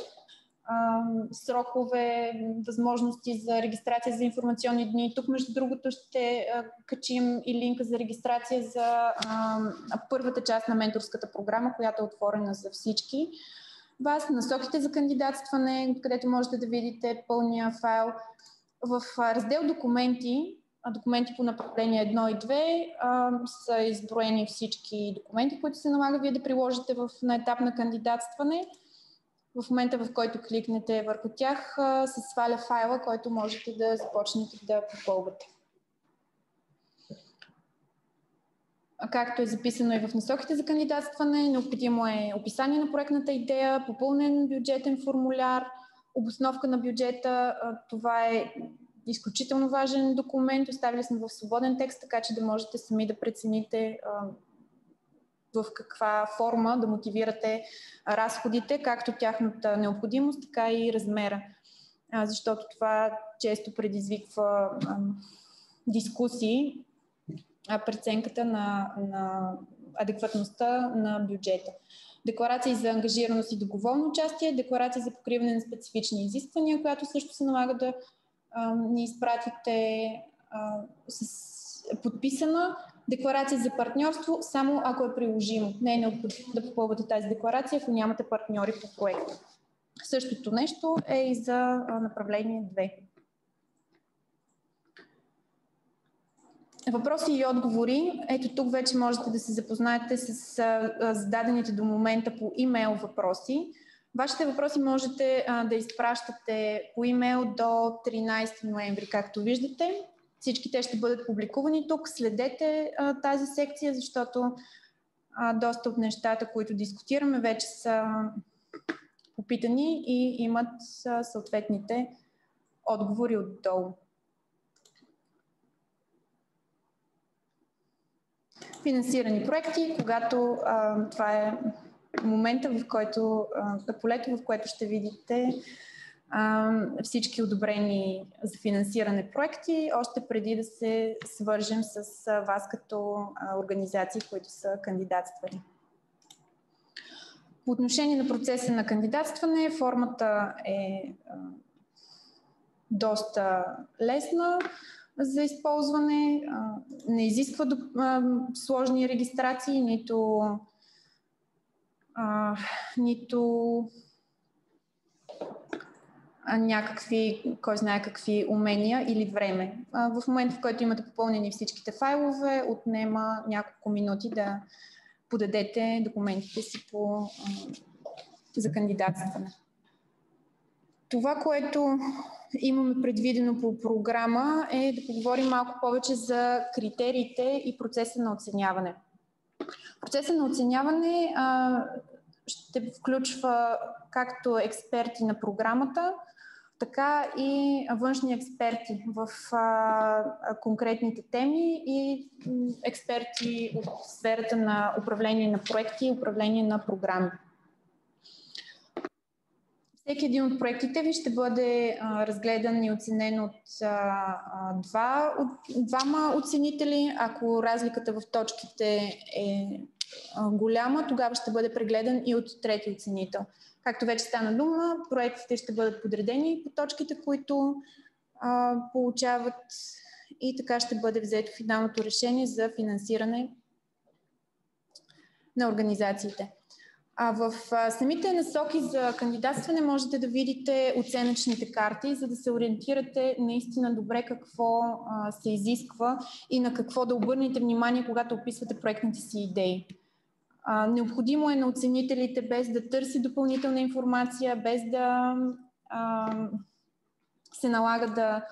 срокове, възможности за регистрация за информационни дни. Тук, между другото, ще качим и линка за регистрация за първата част на менторската програма, която е отворена за всички вас. Насоките за кандидатстване, където можете да видите пълния файл. В раздел документи по направление 1 и 2 са изброени всички документи, които се налага вие да приложите на етап на кандидатстване. В момента, в който кликнете върху тях, се сваля файла, който можете да започнете да попълвате. Както е записано и в насоките за кандидатстване, необходимо е описание на проектната идея, попълнен бюджетен формуляр, обосновка на бюджета. Това е изключително важен документ. Оставили сме в свободен текст, така че да можете сами да прецените в каква форма да мотивирате разходите, както тяхната необходимост, така и размера. Защото това често предизвиква дискусии, преценката на адекватността на бюджета. Декларации за ангажираност и доброволно участие, декларация за покриване на специфични изисквания, която също се налага да ни изпратите подписана. Декларация за партньорство, само ако е приложимо. Не е необходимо да попълвате тази декларация, ако нямате партньори по проекта. Същото нещо е и за направление 2. Въпроси и отговори. Ето тук вече можете да се запознаете с зададените до момента по имейл въпроси. Вашите въпроси можете да изпращате по имейл до 13 ноември, както виждате. Всички те ще бъдат публикувани тук. Следете тази секция, защото доста от нещата, които дискутираме, вече са попитани и имат съответните отговори отдолу. Финансирани проекти, когато това е момента, в който полето, в което ще видите всички одобрени за финансиране проекти, още преди да се свържем с вас като организации, които са кандидатствали. По отношение на процеса на кандидатстване, формата е доста лесна за използване, не изисква сложни регистрации, нито някакви, кой знае какви умения или време. В момента, в който имате попълнени всичките файлове, отнема няколко минути да подадете документите си за кандидатстване. Това, което имаме предвидено по програма, е да поговорим малко повече за критериите и процеса на оценяване. Процесът на оценяване ще включва както експерти на програмата, така и външни експерти в конкретните теми и експерти от сферата на управление на проекти и управление на програми. Всеки един от проектите ви ще бъде разгледан и оценен от двама оценители. Ако разликата в точките е голяма, тогава ще бъде прегледан и от трети оценител. Както вече стана дума, проектите ще бъдат подредени по точките, които получават, и така ще бъде взето финалното решение за финансиране на организациите. В самите насоки за кандидатстване можете да видите оценъчните карти, за да се ориентирате наистина добре какво се изисква и на какво да обърнете внимание, когато описвате проектните си идеи. Необходимо е на оценителите, без да търси допълнителна информация, без да се налага да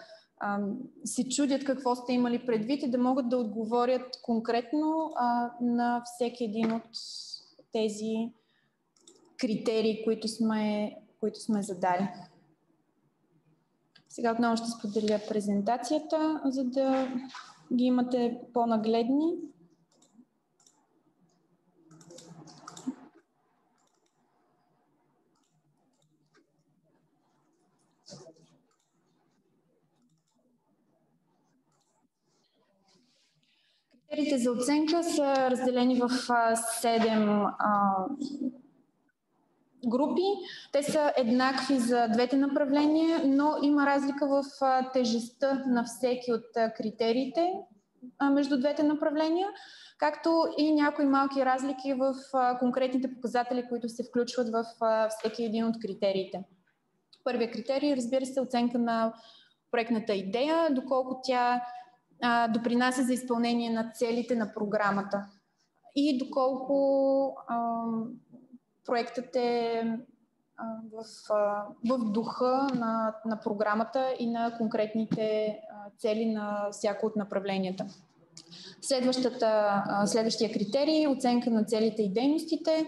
се чудят какво сте имали предвид и да могат да отговорят конкретно на всеки един от тези критерии, които сме задали. Сега отново ще споделя презентацията, за да ги имате по-нагледни. Критериите за оценка са разделени в 7 групи. Те са еднакви за двете направления, но има разлика в тежестта на всеки от критериите между двете направления, както и някои малки разлики в конкретните показатели, които се включват в всеки един от критериите. Първият критерий, разбира се, оценка на проектната идея, доколко тя допринася за изпълнение на целите на програмата и доколко проектът е в духа на програмата и на конкретните цели на всяко от направленията. Следващия критерий – оценка на целите и дейностите.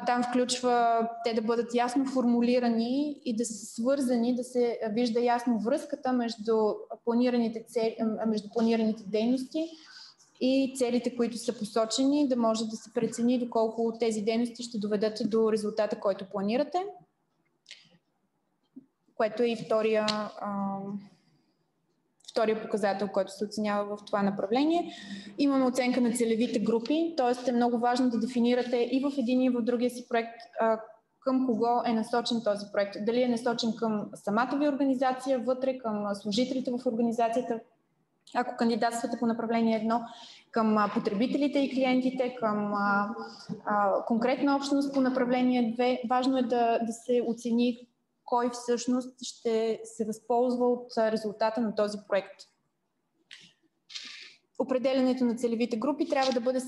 Там включва те да бъдат ясно формулирани и да са свързани, да се вижда ясно връзката между планираните дейности и целите, които са посочени, да може да се прецени доколко тези дейности ще доведат до резултата, който планирате, което е и втория показател, който се оценява в това направление. Имаме оценка на целевите групи, т.е. е много важно да дефинирате и в един и в другия си проект към кого е насочен този проект. Дали е насочен към самата ви организация, вътре, към служителите в организацията, ако кандидатствате по направление 1, към потребителите и клиентите, към конкретна общност по направление 2. Важно е да се оцени кой всъщност ще се възползва от резултата на този проект. Определянето на целевите групи трябва да бъде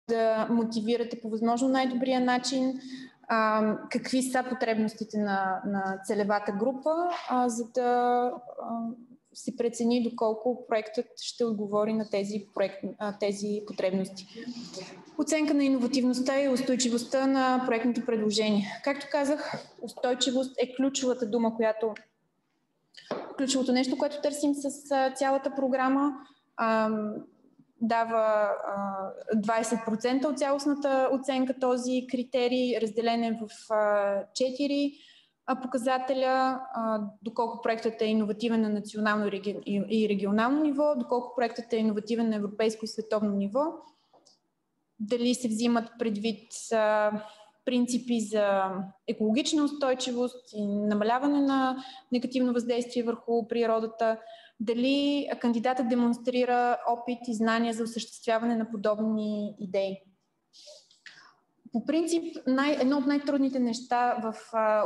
да мотивирате по възможно най-добрия начин какви са потребностите на целевата група, за да се прецени доколко проектът ще отговори на тези потребности. Оценка на иновативността и устойчивостта на проектното предложение. Както казах, устойчивост е ключовата дума, ключовото нещо, което търсим с цялата програма. Дава 20% от цялостната оценка този критерий, разделен е в 4 показателя, доколко проектът е иновативен на национално и регионално ниво, доколко проектът е иновативен на европейско и световно ниво, дали се взимат предвид принципи за екологична устойчивост и намаляване на негативно въздействие върху природата, дали кандидатът демонстрира опит и знания за осъществяване на подобни идеи. По принцип, едно от най-трудните неща в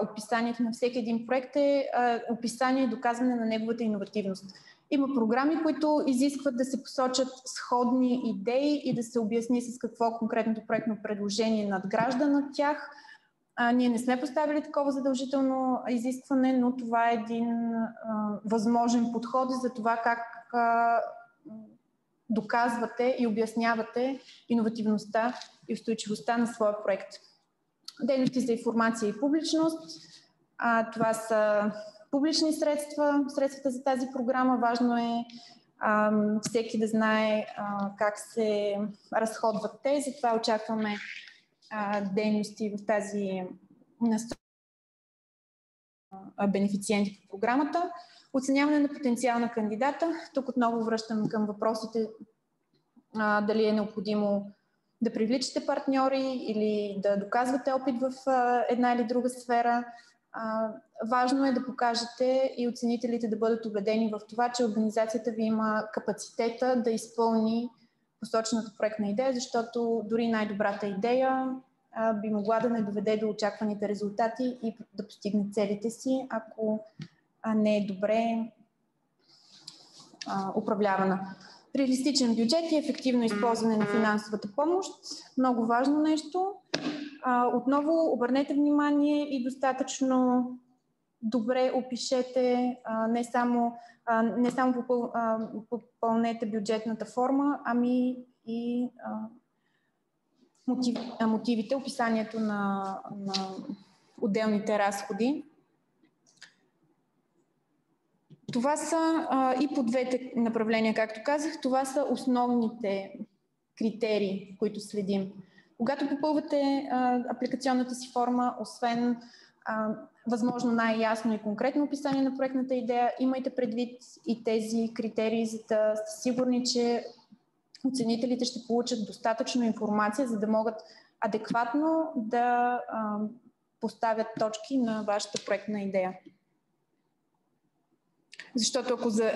описанието на всеки един проект е описание и доказване на неговата иновативност. Има програми, които изискват да се посочат сходни идеи и да се обясни с какво конкретното проектно предложение надгражда над тях. Ние не сме поставили такова задължително изискване, но това е един възможен подход за това как доказвате и обяснявате иновативността и устойчивостта на своя проект. Дейности за информация и публичност. Това са публични средства, средствата за тази програма. Важно е всеки да знае как се разходват те, затова очакваме дейности в тази бенефициенти по програмата. Оценяване на потенциал на кандидата. Тук отново връщам към въпросите дали е необходимо да привличате партньори или да доказвате опит в една или друга сфера. Важно е да покажете и оценителите да бъдат убедени в това, че организацията ви има капацитета да изпълни посочената проектна идея, защото дори най-добрата идея би могла да не доведе до очакваните резултати и да постигне целите си, ако не е добре управлявана. Реалистичен бюджет и ефективно използване на финансовата помощ. Много важно нещо. Отново обърнете внимание и достатъчно добре опишете, не само попълнете бюджетната форма, ами и мотивите, описанието на отделните разходи. Това са и по двете направления, както казах, това са основните критерии, които следим. Когато попълвате апликационната си форма, освен възможно най-ясно и конкретно описание на проектната идея. Имайте предвид и тези критерии, за да сте сигурни, че оценителите ще получат достатъчно информация, за да могат адекватно да поставят точки на вашата проектна идея. Защото ако за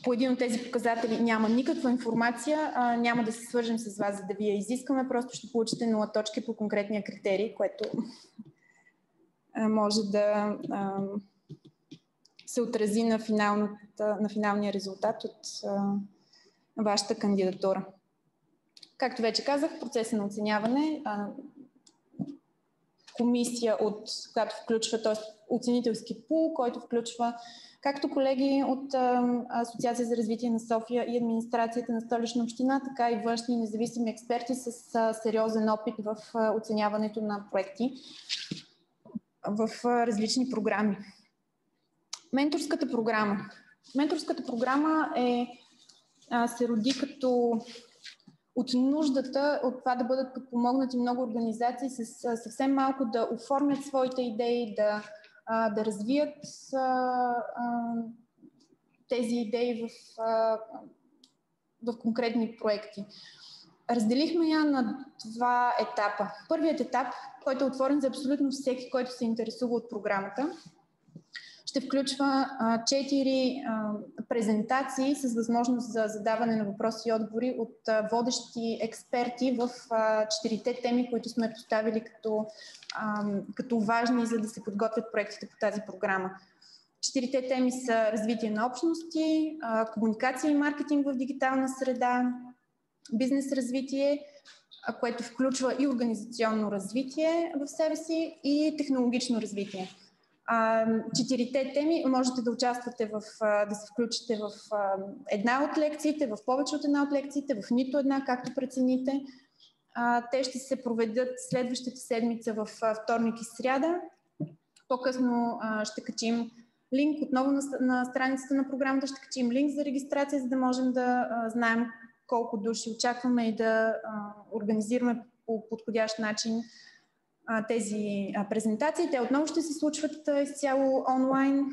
по един от тези показатели няма никаква информация, няма да се свържем с вас, за да ви я изискаме, просто ще получите 0 точки по конкретния критерий, което може да се отрази на финалния резултат от вашата кандидатура. Както вече казах, процеса на оценяване, комисия, която включва, т.е. оценителски пул, който включва както колеги от Асоциация за развитие на София и администрацията на Столична община, така и външни независими експерти с сериозен опит в оценяването на проекти в различни програми. Менторската програма. Менторската програма се роди като от нуждата от това да бъдат подпомогнати много организации с съвсем малко да оформят своите идеи, да развият тези идеи в конкретни проекти. Разделихме я на 2 етапа. Първият етап, който е отворен за абсолютно всеки, който се интересува от програмата, ще включва 4 презентации с възможност за задаване на въпроси и отговори от водещи експерти в 4-те теми, които сме поставили като важни, за да се подготвят проектите по тази програма. 4-те теми са развитие на общности, комуникация и маркетинг в дигитална среда, бизнес развитие, което включва и организационно развитие в себе си, и технологично развитие. 4-те теми можете да участвате да се включите в една от лекциите, в повече от една от лекциите, в нито една, както прецените. Те ще се проведат следващата седмица в вторник и сряда. По-късно ще качим линк отново на страницата на програмата, ще качим линк за регистрация, за да можем да знаем колко души очакваме и да организираме по подходящ начин тези презентации. Те отново ще се случват изцяло онлайн,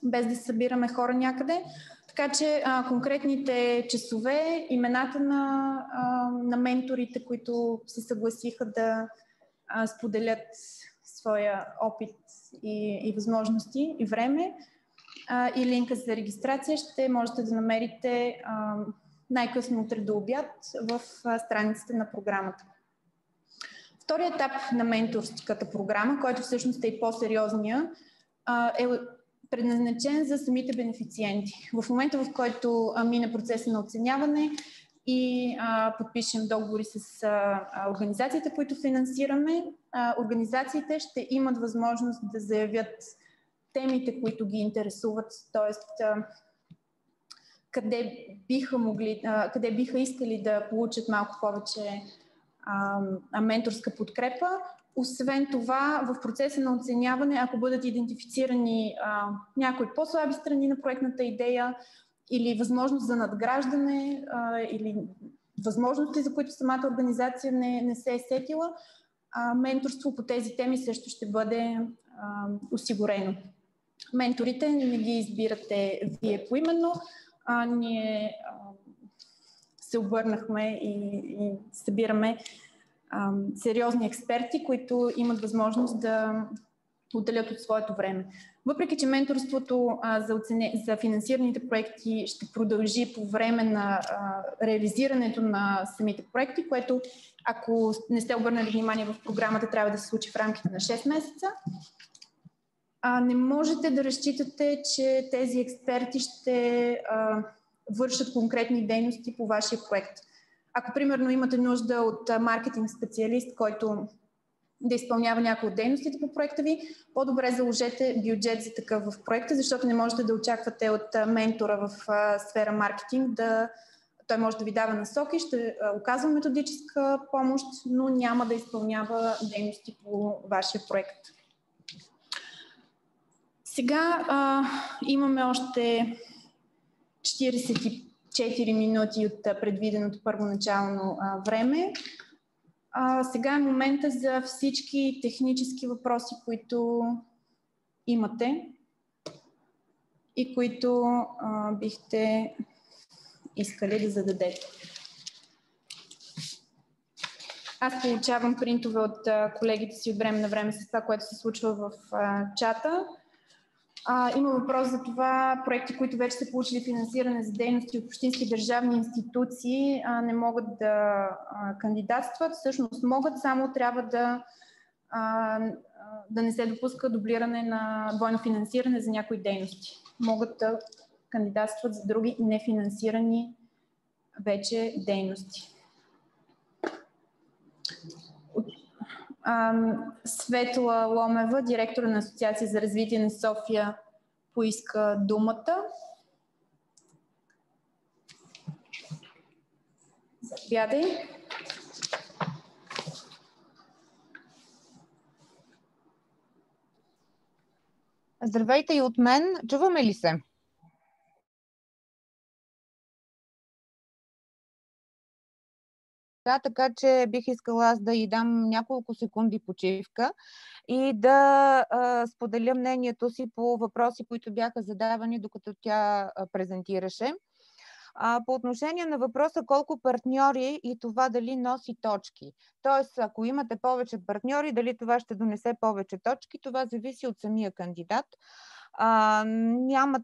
без да събираме хора някъде. Така че конкретните часове, имената на менторите, които се съгласиха да споделят своя опит и възможности и време, и линка за регистрация ще можете да намерите най-късно утре до обяд в страницата на програмата. Вторият етап на менторската програма, който всъщност е и по-сериозния, е предназначен за самите бенефициенти. В момента, в който мине процеса на оценяване и подпишем договори с организациите, които финансираме, организациите ще имат възможност да заявят темите, които ги интересуват, т.е. къде биха искали да получат малко повече менторска подкрепа. Освен това, в процеса на оценяване, ако бъдат идентифицирани някои по-слаби страни на проектната идея или възможност за надграждане, или възможности, за които самата организация не се е сетила, менторство по тези теми също ще бъде осигурено. Менторите не ги избирате вие поименно, ние се обърнахме и събираме сериозни експерти, които имат възможност да отделят от своето време. Въпреки че менторството за финансираните проекти ще продължи по време на реализирането на самите проекти, което, ако не сте обърнали внимание в програмата, трябва да се случи в рамките на 6 месеца, не можете да разчитате, че тези експерти ще вършат конкретни дейности по вашия проект. Ако, примерно, имате нужда от маркетинг специалист, който да изпълнява някои от дейностите по проекта ви, по-добре заложете бюджет за такъв в проекта, защото не можете да очаквате от ментора в сфера маркетинг той може да ви дава насоки, ще оказва методическа помощ, но няма да изпълнява дейности по вашия проект. Сега имаме още 44 минути от предвиденото първоначално време. Сега е момента за всички технически въпроси, които имате и които бихте искали да зададете. Аз получавам принтове от колегите си от време на време с това, което се случва в чата. Има въпрос за това проекти, които вече са получили финансиране за дейности от общински държавни институции, не могат да кандидатстват. Всъщност могат, само трябва да не се допуска дублиране на двойно финансиране за някои дейности. Могат да кандидатстват за други нефинансирани вече дейности. Светла Ломева, директор на Асоциация за развитие на София, поиска думата. Заповядай. Здравейте и от мен. Чуваме ли се? Да, така че бих искала аз да й дам няколко секунди почивка и да споделя мнението си по въпроси, които бяха задавани, докато тя презентираше. По отношение на въпроса колко партньори и това дали носи точки. Тоест, ако имате повече партньори, дали това ще донесе повече точки, това зависи от самия кандидат. Няма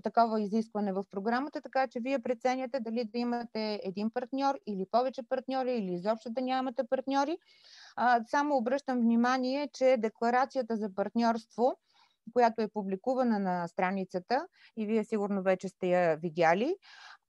такова изискване в програмата, така че вие преценяте дали да имате един партньор или повече партньори, или изобщо да нямате партньори. Само обръщам внимание, че декларацията за партньорство, която е публикувана на страницата и вие сигурно вече сте я видяли.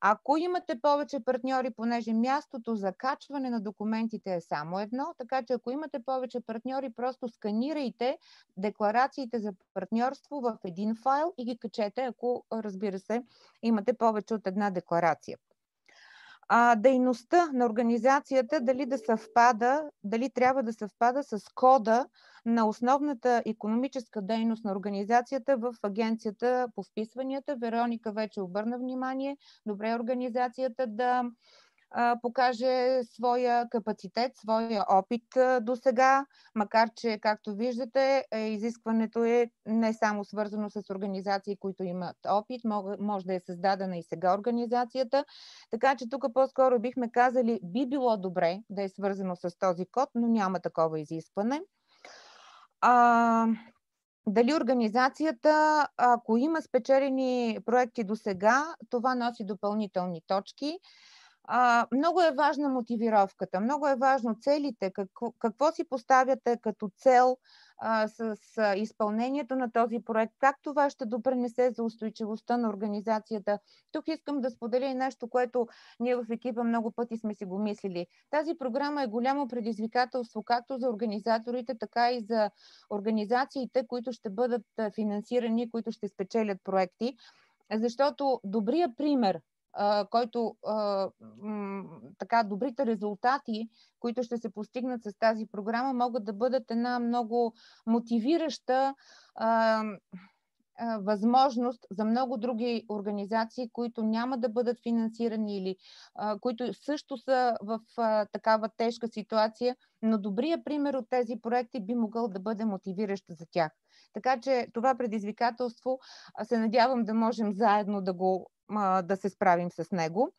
Ако имате повече партньори, понеже мястото за качване на документите е само едно, така че ако имате повече партньори, просто сканирайте декларациите за партньорство в един файл и ги качете, ако, разбира се, имате повече от една декларация. Дейността на организацията дали трябва да съвпада с кода на основната икономическа дейност на организацията в Агенцията по вписванията. Вероника вече обърна внимание. Добре е организацията да покаже своя капацитет, своя опит до сега, макар че, както виждате, изискването е не само свързано с организации, които имат опит, може да е създадена и сега организацията, така че тук по-скоро бихме казали, би било добре да е свързано с този код, но няма такова изискване. Дали организацията, ако има спечелени проекти до сега, това носи допълнителни точки. Много е важна мотивировката, много е важно целите, какво си поставяте като цел с изпълнението на този проект, как това ще допринесе за устойчивостта на организацията. Тук искам да споделя и нещо, което ние в екипа много пъти сме си го мислили. Тази програма е голямо предизвикателство както за организаторите, така и за организациите, които ще бъдат финансирани, които ще спечелят проекти, защото добрият пример, който добрите резултати, които ще се постигнат с тази програма, могат да бъдат една много мотивираща възможност за много други организации, които няма да бъдат финансирани или които също са в такава тежка ситуация, но добрият пример от тези проекти би могъл да бъде мотивиращ за тях. Така че това предизвикателство се надявам да можем заедно да се справим с него.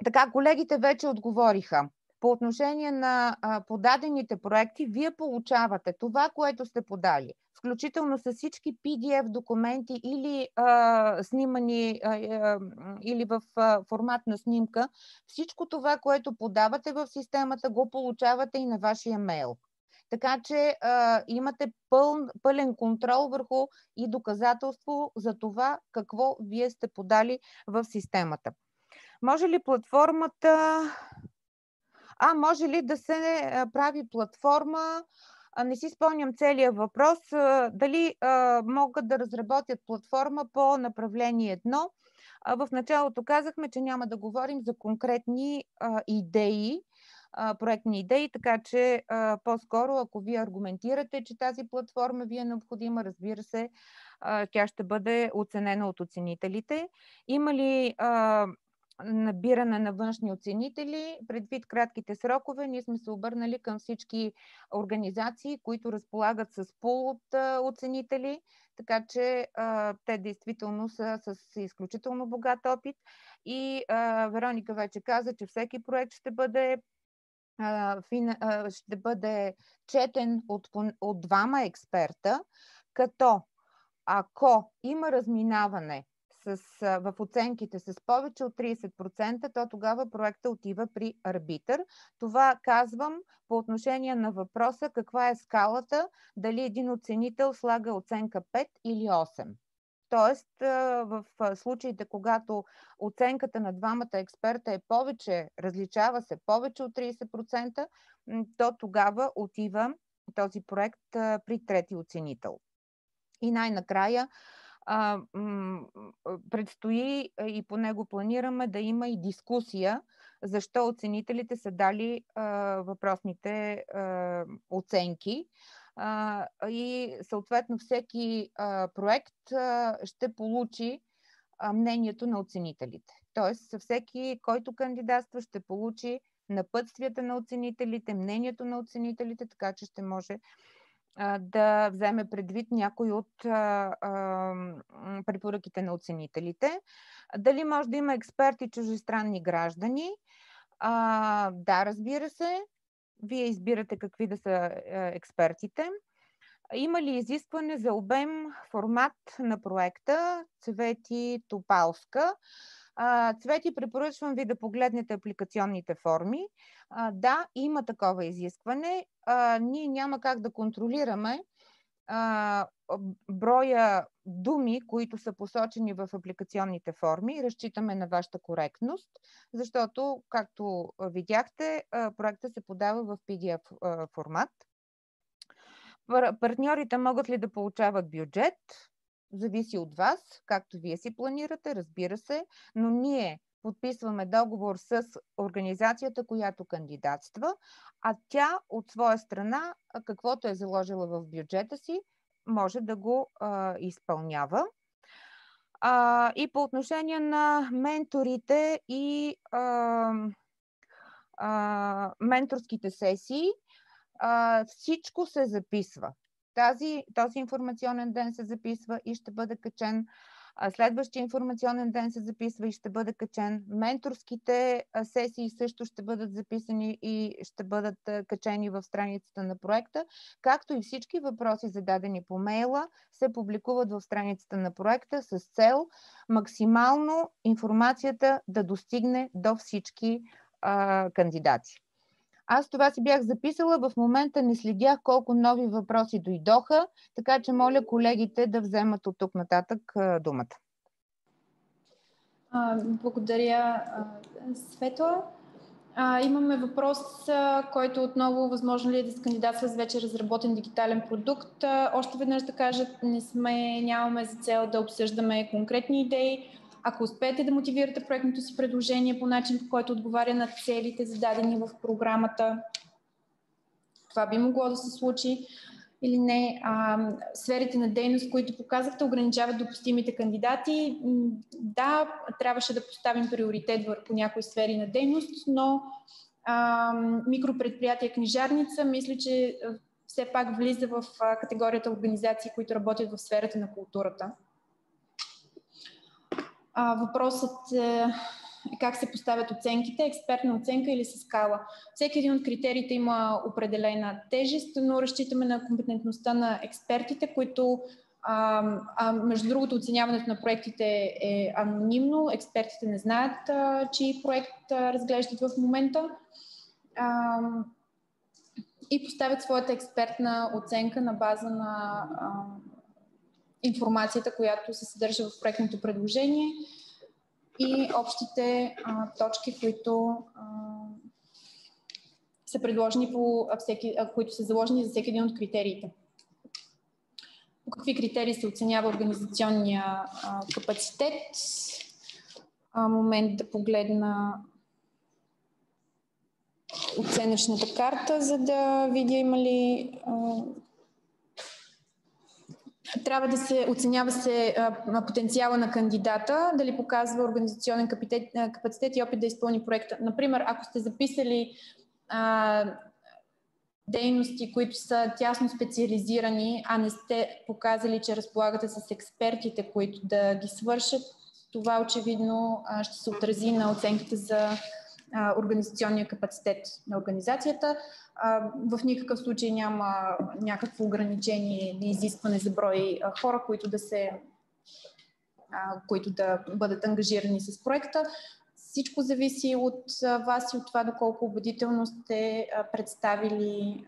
Така, колегите вече отговориха. По отношение на подадените проекти, вие получавате това, което сте подали, включително с всички PDF документи или снимани или в формат на снимка. Всичко това, което подавате в системата, го получавате и на вашия мейл. Така че имате пълен контрол върху и доказателство за това какво вие сте подали в системата. Може ли платформата... може ли да се прави платформа? Не си спомням целия въпрос. Дали могат да разработят платформа по направление 1? В началото казахме, че няма да говорим за конкретни идеи, проектни идеи, така че по-скоро, ако вие аргументирате, че тази платформа ви е необходима, разбира се, тя ще бъде оценена от оценителите. Има ли набиране на външни оценители. Предвид кратките срокове, ние сме се обърнали към всички организации, които разполагат с пул от оценители, така че те действително са с изключително богат опит. И Вероника вече каза, че всеки проект ще бъде четен от двама експерта, като ако има разминаване в оценките с повече от 30%, то тогава проекта отива при арбитър. Това казвам по отношение на въпроса каква е скалата, дали един оценител слага оценка 5 или 8. Тоест, в случаите, когато оценката на двамата експерта е повече, различава се повече от 30%, то тогава отива този проект при трети оценител. И най-накрая предстои и по него планираме да има и дискусия защо оценителите са дали въпросните оценки. И съответно всеки проект ще получи мнението на оценителите. Тоест всеки, който кандидатства, ще получи напътствията на оценителите, мнението на оценителите, така че ще може да вземе предвид някой от препоръките на оценителите. Дали може да има експерти чуждестранни граждани? Да, разбира се. Вие избирате какви да са експертите. Има ли изискване за обем, формат на проекта? Цвети Топалска. Цвети, препоръчвам ви да погледнете апликационните форми. Да, има такова изискване. Ние няма как да контролираме броя думи, които са посочени в апликационните форми. Разчитаме на вашата коректност, защото, както видяхте, проектът се подава в PDF формат. Партньорите могат ли да получават бюджет? Зависи от вас, както вие си планирате, разбира се, но ние подписваме договор с организацията, която кандидатства, а тя от своя страна, каквото е заложила в бюджета си, може да го изпълнява. И по отношение на менторите и менторските сесии, всичко се записва. Този информационен ден се записва и ще бъде качен. Следващия информационен ден се записва и ще бъде качен. Менторските сесии също ще бъдат записани и ще бъдат качени в страницата на проекта, както и всички въпроси, зададени по мейла, се публикуват в страницата на проекта с цел максимално информацията да достигне до всички кандидати. Аз това си бях записала, в момента не следях колко нови въпроси дойдоха, така че моля колегите да вземат от тук нататък думата. Благодаря, Светла. Имаме въпрос, който отново възможно ли е да се кандидатства с вече разработен дигитален продукт. Още веднъж да кажа, нямаме за цел да обсъждаме конкретни идеи. Ако успеете да мотивирате проектното си предложение по начин, по който отговаря на целите, зададени в програмата, това би могло да се случи или не. Сферите на дейност, които показахте, ограничават допустимите кандидати. Да, трябваше да поставим приоритет върху някои сфери на дейност, но микропредприятие книжарница, мисля, че все пак влиза в категорията организации, които работят в сферата на културата. Въпросът е как се поставят оценките, експертна оценка или с скала. Всеки един от критериите има определена тежест, но разчитаме на компетентността на експертите, които между другото оценяването на проектите е анонимно, експертите не знаят чий проект разглеждат в момента и поставят своята експертна оценка на база на информацията, която се съдържа в проектното предложение и общите точки, които са предложени които са заложени за всеки един от критериите. По какви критерии се оценява организационния капацитет? Момент да погледна оценъчната карта, за да видя има ли трябва да се оценява потенциала на кандидата, дали показва организационен капацитет и опит да изпълни проекта. Например, ако сте записали дейности, които са тясно специализирани, а не сте показали, че разполагате с експертите, които да ги свършат, това очевидно ще се отрази на оценките за организационния капацитет на организацията. В никакъв случай няма някакво ограничение или изискване за брой хора, които да бъдат ангажирани с проекта. Всичко зависи от вас и от това доколко убедително сте представили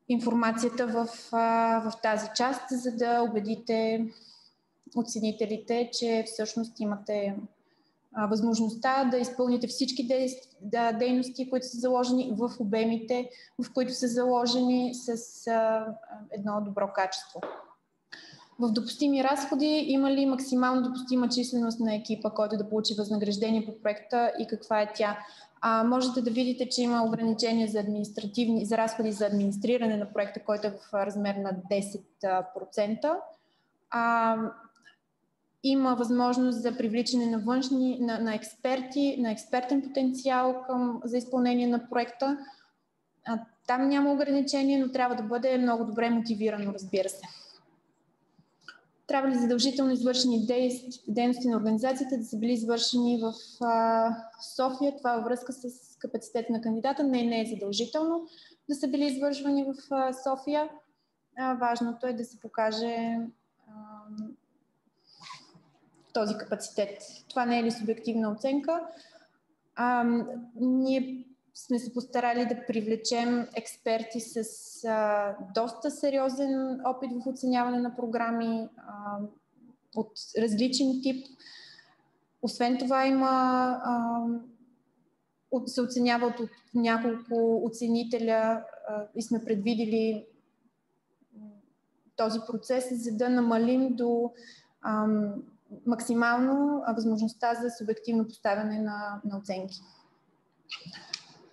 информацията в тази част, за да убедите оценителите, че всъщност имате възможността да изпълните всички дейности, които са заложени в обемите, в които са заложени с едно добро качество. В допустими разходи има ли максимално допустима численост на екипа, който да получи възнаграждение по проекта и каква е тя? Можете да видите, че има ограничение за разходи за администриране на проекта, който е в размер на 10%. Има възможност за привличане на външни, на експерти, на експертен потенциал за изпълнение на проекта. Там няма ограничение, но трябва да бъде много добре мотивирано, разбира се. Трябва ли задължително извършени дейности на организацията да са били извършени в София? Това във връзка с капацитет на кандидата. Не е задължително да са били извършвани в София. Важното е да се покаже този капацитет. Това не е ли субективна оценка? Ние сме се постарали да привлечем експерти с доста сериозен опит в оценяване на програми от различен тип. Освен това се оценява от няколко оценителя и сме предвидили този процес, за да намалим до максимално възможността за субективно поставяне на оценки.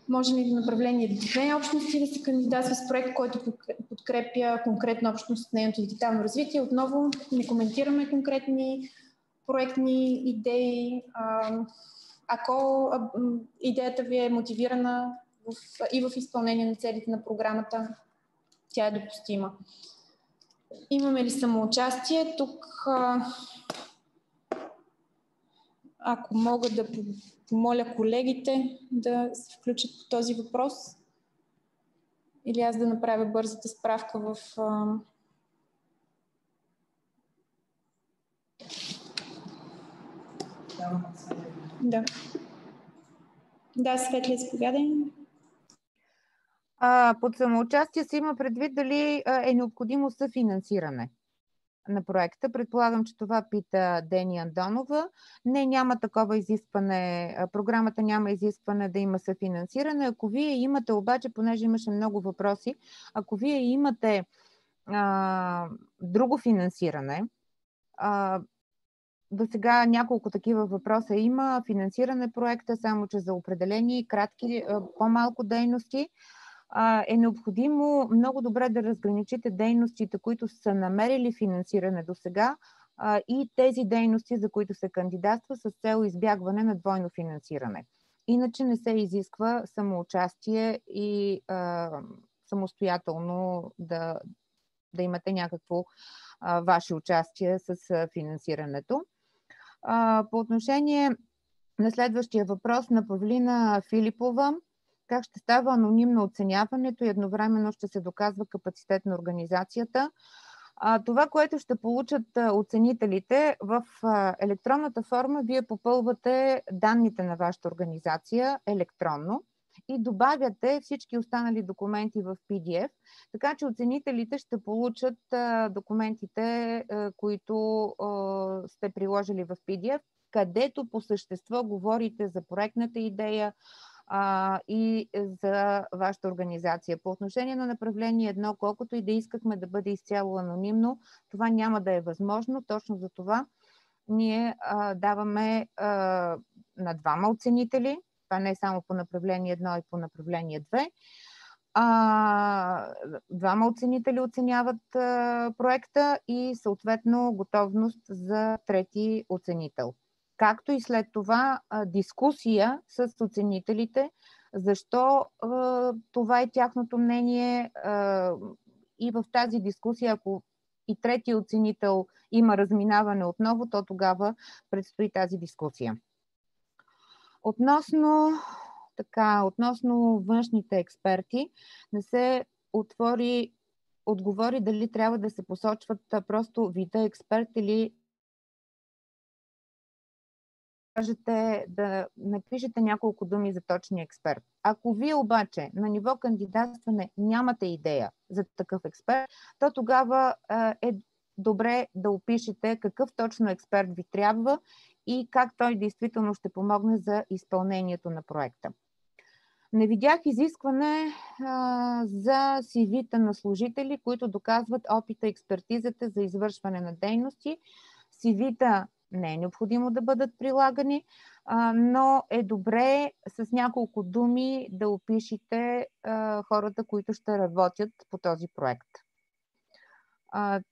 Може ли в направление 2 общности да се кандидатства с проект, който подкрепя конкретна общност в нейното дигитално развитие? Отново не коментираме конкретни проектни идеи. Ако идеята ви е мотивирана и в изпълнение на целите на програмата, тя е допустима. Имаме ли самоучастие? Тук ако мога да помоля колегите да се включат по този въпрос или аз да направя бързата справка в... Да, Светли, заповядай. Под самоучастие се има предвид дали е необходимо съфинансиране на проекта. Предполагам, че това пита Дени Андонова. Не, няма такова изискване. Програмата няма изискване да има съфинансиране. Ако вие имате, обаче, понеже имаше много въпроси, ако вие имате друго финансиране, до сега няколко такива въпроса има. Финансиране проекта, само че за определени кратки, по-малко дейности, е необходимо много добре да разграничите дейностите, които са намерили финансиране до сега, и тези дейности, за които се кандидатства с цел избягване на двойно финансиране. Иначе не се изисква самоучастие и самостоятелно да имате някакво ваше участие с финансирането. По отношение на следващия въпрос на Павлина Филипова, как ще става анонимно оценяването и едновременно ще се доказва капацитет на организацията? Това, което ще получат оценителите в електронната форма, вие попълвате данните на вашата организация електронно и добавяте всички останали документи в PDF, така че оценителите ще получат документите, които сте приложили в PDF, където по същество говорите за проектната идея и за вашата организация. По отношение на направление 1, колкото и да искахме да бъде изцяло анонимно, това няма да е възможно. Точно за това ние даваме на двама оценители. Това не е само по направление 1, и по направление 2. Двама оценители оценяват проекта и съответно готовност за трети оценител. Както и след това дискусия с оценителите, защо това е тяхното мнение, и в тази дискусия, ако и третия оценител има разминаване отново, то тогава предстои тази дискусия. Относно външните експерти, не се отговори дали трябва да се посочват просто вида експерт или да напишете няколко думи за точния експерт. Ако вие обаче на ниво кандидатстване нямате идея за такъв експерт, то тогава е добре да опишете какъв точно експерт ви трябва и как той действително ще помогне за изпълнението на проекта. Не видях изискване за CV-та на служители, които доказват опита и експертизата за извършване на дейности. CV-та не е необходимо да бъдат прилагани, но е добре с няколко думи да опишете хората, които ще работят по този проект.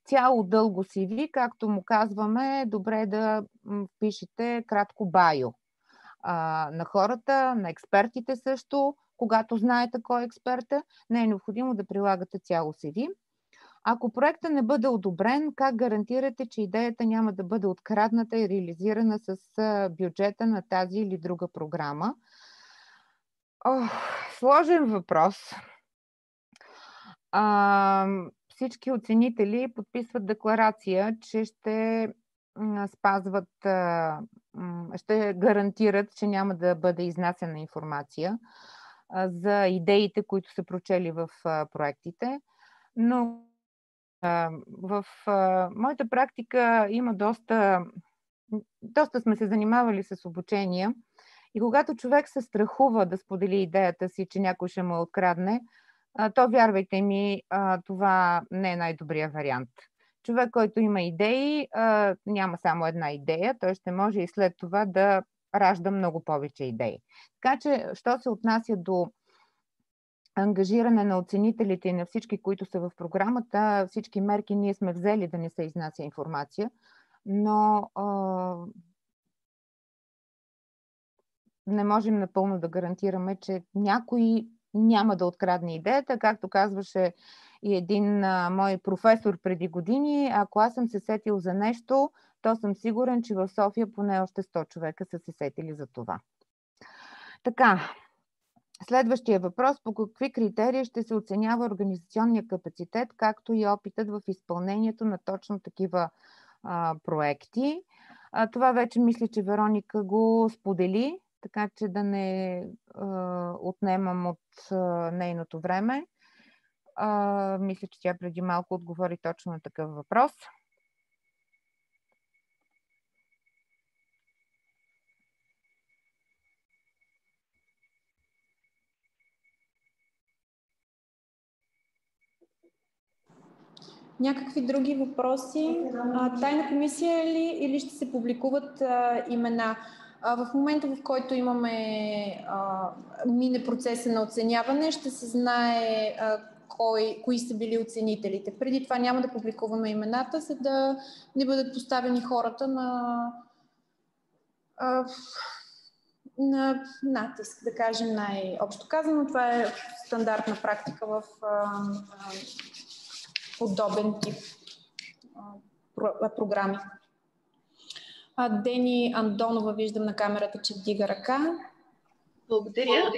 Цяло дълго CV, както му казваме, е добре да пишете кратко байо на хората, на експертите също. Когато знаете кой е експерта, не е необходимо да прилагате цяло CV. Ако проектът не бъде одобрен, как гарантирате, че идеята няма да бъде открадната и реализирана с бюджета на тази или друга програма? Сложен въпрос. Всички оценители подписват декларация, че ще спазват, ще гарантират, че няма да бъде изнасяна информация за идеите, които са прочели в проектите. Но в моята практика има доста сме се занимавали с обучения и когато човек се страхува да сподели идеята си, че някой ще му открадне, то вярвайте ми, това не е най-добрият вариант. Човек, който има идеи, няма само една идея, той ще може и след това да ражда много повече идеи. Така че, що се отнася до ангажиране на оценителите и на всички, които са в програмата, всички мерки ние сме взели да не се изнася информация, но не можем напълно да гарантираме, че някой няма да открадне идеята. Както казваше и един мой професор преди години, ако аз съм се сетил за нещо, то съм сигурен, че в София поне още 100 човека са се сетили за това. Така, следващия въпрос: по какви критерии ще се оценява организационния капацитет, както и опитът в изпълнението на точно такива проекти? Това вече мисля, че Вероника го сподели, така че да не отнемам от нейното време. Мисля, че тя преди малко отговори точно на такъв въпрос. Някакви други въпроси? Тайна комисия или ще се публикуват имена? В момента, в който мине процеса на оценяване, ще се знае кои са били оценителите. Преди това няма да публикуваме имената, за да не бъдат поставени хората на натиск, да кажем най-общо казано. Това е стандартна практика в подобен тип програми. Дени Андонова виждам на камерата, че вдига ръка. Благодаря.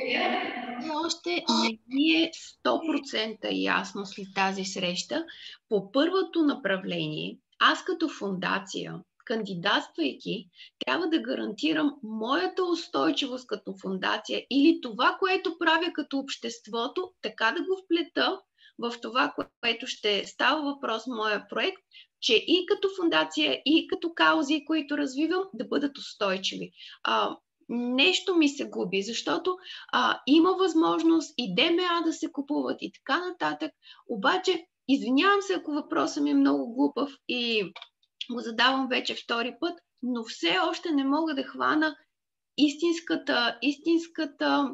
Още не ми е 100% ясно след тази среща. По първото направление, аз като фондация, кандидатствайки, трябва да гарантирам моята устойчивост като фондация или това, което правя като обществото, така да го вплета в това, което ще става въпрос моя проект, че и като фондация, и като каузи, които развивам, да бъдат устойчиви. Нещо ми се губи, защото има възможност и ДМА да се купуват и така нататък. Обаче, извинявам се, ако въпросът ми е много глупав и го задавам вече втори път, но все още не мога да хвана истинската,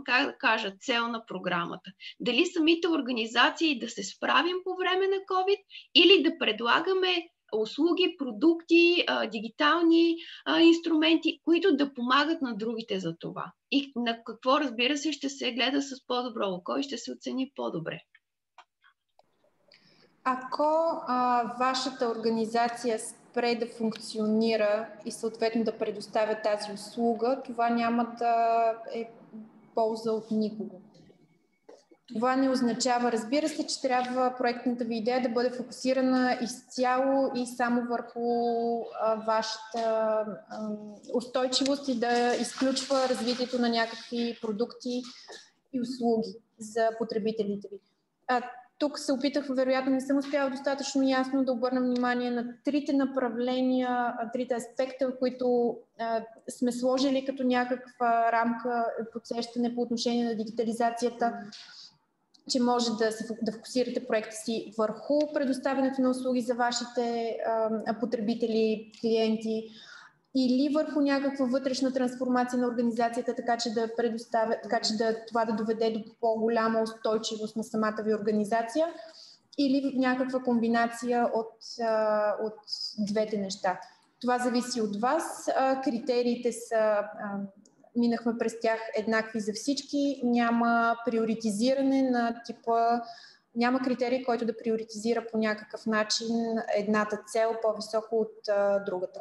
как да кажа, цел на програмата. Дали самите организации да се справим по време на COVID или да предлагаме услуги, продукти, дигитални инструменти, които да помагат на другите за това. И на какво, разбира се, ще се гледа с по-добро око и ще се оцени по-добре. Ако вашата организация спре да функционира и съответно да предоставя тази услуга, това няма да е полза от никого. Това не означава, разбира се, че трябва проектната ви идея да бъде фокусирана изцяло и само върху вашата устойчивост и да изключва развитието на някакви продукти и услуги за потребителите ви. Тук се опитах, вероятно не съм успяла достатъчно ясно да обърна внимание на трите направления, трите аспекта, които сме сложили като някаква рамка, подсещане по отношение на дигитализацията, че може да фокусирате проекта си върху предоставянето на услуги за вашите потребители, клиенти, или върху някаква вътрешна трансформация на организацията, така че това да доведе до по-голяма устойчивост на самата ви организация, или някаква комбинация от двете неща. Това зависи от вас. Критериите са, минахме през тях еднакви за всички. Няма приоритизиране на типа, няма критерий, който да приоритизира по някакъв начин едната цел по-високо от другата.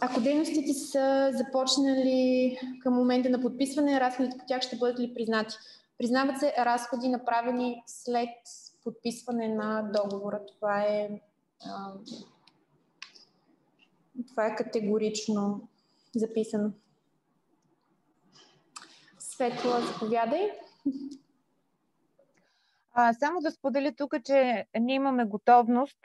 Ако дейностите са започнали към момента на подписване, разходите по тях ще бъдат ли признати? Признават се разходи, направени след подписване на договора. Това е категорично записано. Светла, заповядай. Само да споделя тук, че ние имаме готовност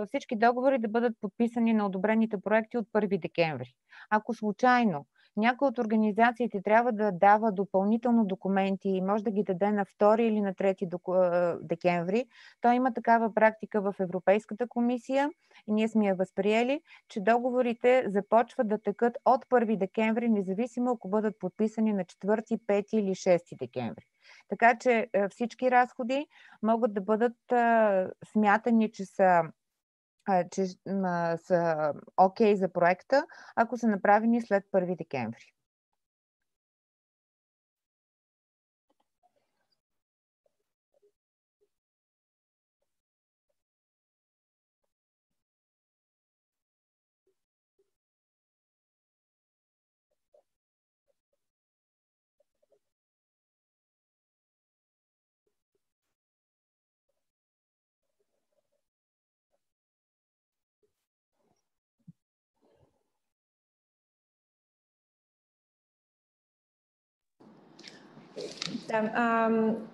всички договори да бъдат подписани на одобрените проекти от 1 декември. Ако случайно някой от организациите трябва да дава допълнително документи и може да ги даде на 2 или на 3 декември, то има такава практика в Европейската комисия и ние сме я възприели, че договорите започват да текат от 1 декември, независимо ако бъдат подписани на 4, 5 или 6 декември. Така че всички разходи могат да бъдат смятани, че са окей за проекта, ако са направени след 1 декември.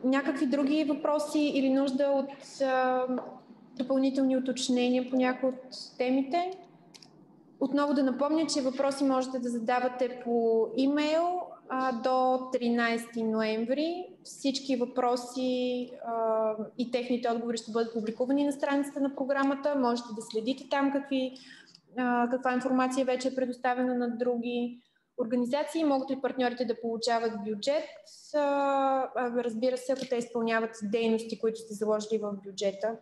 Някакви други въпроси или нужда от допълнителни уточнения по някои от темите? Отново да напомня, че въпроси можете да задавате по имейл до 13 ноември. Всички въпроси и техните отговори ще бъдат публикувани на страницата на програмата. Можете да следите там каква информация вече е предоставена на други организации. Могат ли партньорите да получават бюджет? Разбира се, ако те изпълняват дейности, които сте заложили в бюджета,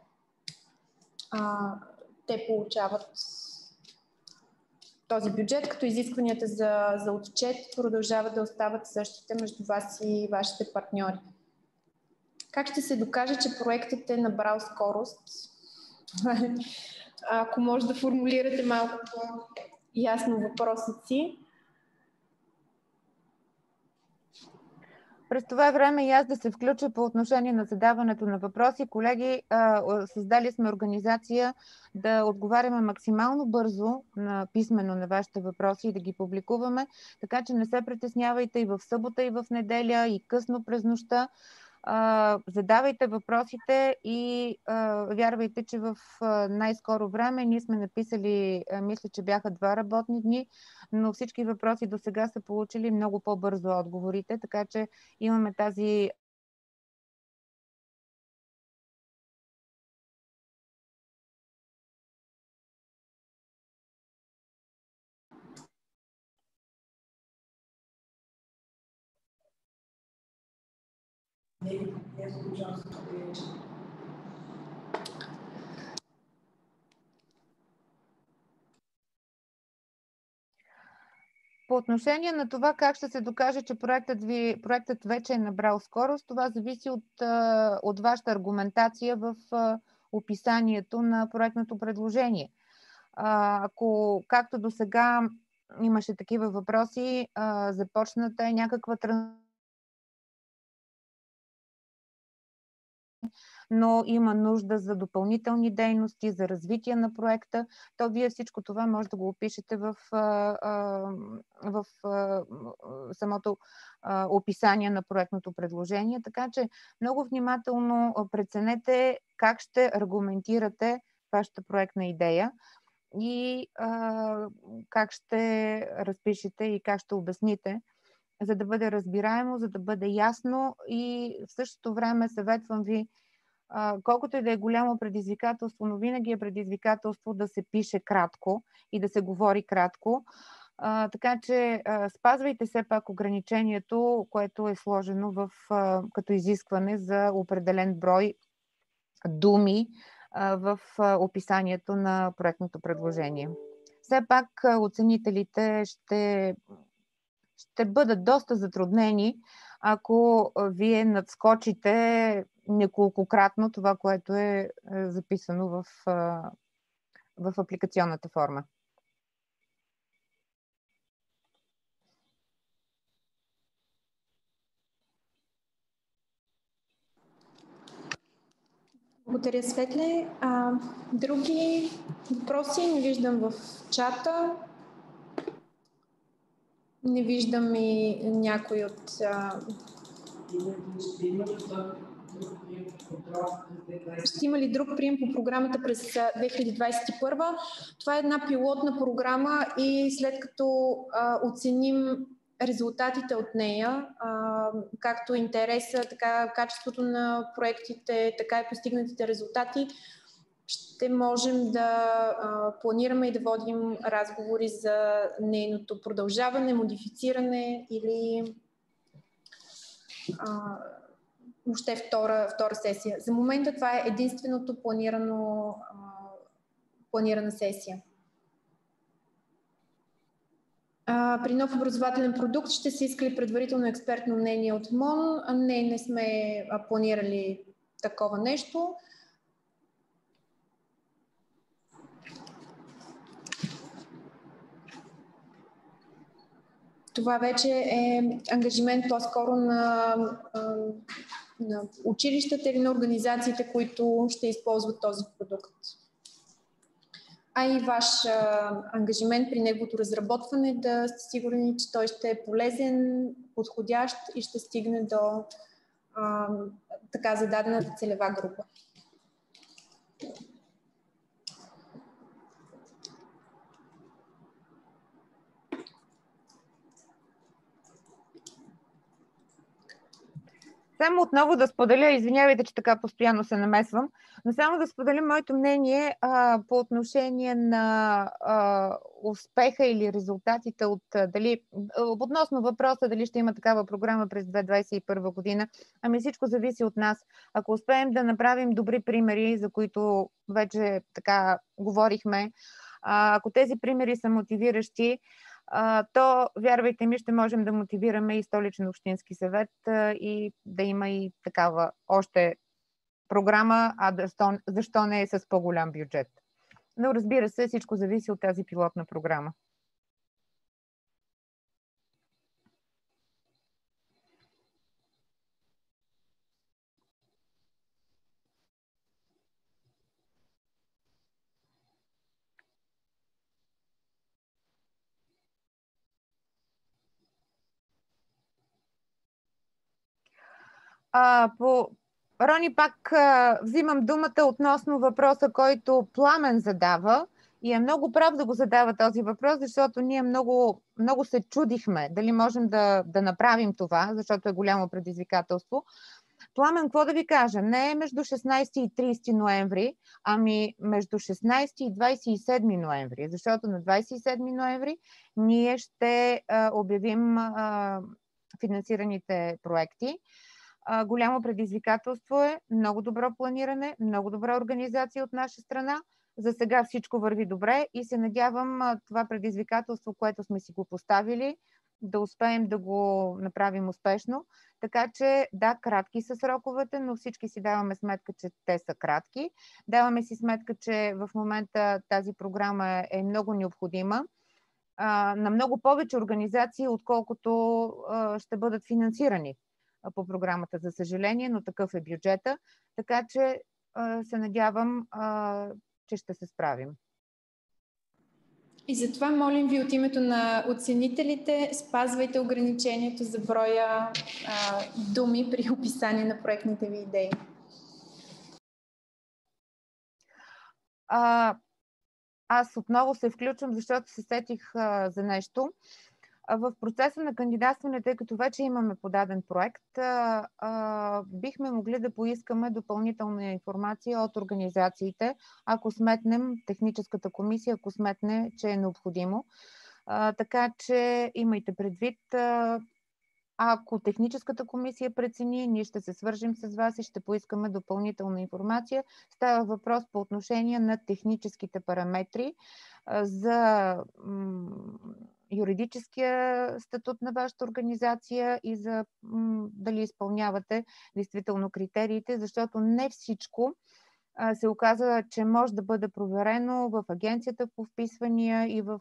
те получават този бюджет, като изискванията за отчет продължават да остават същите между вас и вашите партньори. Как ще се докаже, че проектът е набрал скорост? Ако може да формулирате малко по-ясно въпросът си. През това време и аз да се включа по отношение на задаването на въпроси. Колеги, създали сме организация да отговаряме максимално бързо писмено на вашите въпроси и да ги публикуваме, така че не се притеснявайте и в събота, и в неделя, и късно през нощта. Задавайте въпросите и вярвайте, че в най-скоро време ние сме написали, мисля, че бяха 2 работни дни, но всички въпроси до сега са получили много по-бързо отговорите, така че имаме тази По отношение на това как ще се докаже, че проектът вече е набрал скорост, това зависи от вашата аргументация в описанието на проектното предложение. Ако, както до сега имаше такива въпроси, започната е някаква но има нужда за допълнителни дейности, за развитие на проекта, то вие всичко това може да го опишете в самото описание на проектното предложение. Така че много внимателно преценете как ще аргументирате вашата проектна идея и как ще разпишете и как ще обясните, за да бъде разбираемо, за да бъде ясно, и в същото време съветвам ви, колкото и да е голямо предизвикателство, но винаги е предизвикателство да се пише кратко и да се говори кратко. Така че спазвайте все пак ограничението, което е сложено като изискване за определен брой думи в описанието на проектното предложение. Все пак оценителите ще бъдат доста затруднени, ако вие надскочите неколкократно това, което е записано в апликационната форма. Благодаря, Светле. Други въпроси не виждам в чата. Не виждам и някой от... Ще има ли друг прием по програмата през 2021? Това е една пилотна програма и след като оценим резултатите от нея, както интереса, така качеството на проектите, така и постигнатите резултати, ще можем да планираме и да водим разговори за нейното продължаване, модифициране или въобще втора сесия. За момента това е единственото планирана сесия. При нов образователен продукт ще се иска ли предварително експертно мнение от МОН? Не сме планирали такова нещо. Това вече е ангажимент по-скоро на училищата или на организациите, които ще използват този продукт. А и ваш ангажимент при неговото разработване да сте сигурни, че той ще е полезен, подходящ и ще стигне до така зададената целева група. Само отново да споделя, извинявайте, че така постоянно се намесвам, но само да споделя моето мнение по отношение на успеха или резултатите относно въпроса дали ще има такава програма през 2021 година. Ами всичко зависи от нас. Ако успеем да направим добри примери, за които вече така говорихме, ако тези примери са мотивиращи, то, вярвайте ми, ще можем да мотивираме и Столичен общински съвет и да има и такава още програма, защо не е с по-голям бюджет. Но разбира се, всичко зависи от тази пилотна програма. Рони, пак взимам думата относно въпроса, който Пламен задава, и е много прав да го задава този въпрос, защото ние много се чудихме дали можем да направим това, защото е голямо предизвикателство. Пламен, какво да ви кажа? Не е между 16 и 30 ноември, ами между 16 и 27 ноември, защото на 27 ноември ние ще обявим финансираните проекти. Голямо предизвикателство е, много добро планиране, много добра организация от наша страна. За сега всичко върви добре и се надявам това предизвикателство, което сме си го поставили, да успеем да го направим успешно. Така че да, кратки са сроковете, но всички си даваме сметка, че те са кратки. Даваме си сметка, че в момента тази програма е много необходима на много повече организации, отколкото ще бъдат финансирани по програмата, за съжаление, но такъв е бюджета. Така че се надявам, че ще се справим. И затова молим ви от името на оценителите, спазвайте ограничението за броя думи при описание на проектните ви идеи. Аз отново се включвам, защото се сетих за нещо. В процеса на кандидатстване, тъй като вече имаме подаден проект, бихме могли да поискаме допълнителна информация от организациите, ако сметнем, техническата комисия, ако сметне, че е необходимо. Така че имайте предвид, ако техническата комисия прецени, ние ще се свържим с вас и ще поискаме допълнителна информация. Става въпрос по отношение на техническите параметри за юридическия статут на вашата организация и за дали изпълнявате действително критериите, защото не всичко се оказа, че може да бъде проверено в Агенцията по вписвания и в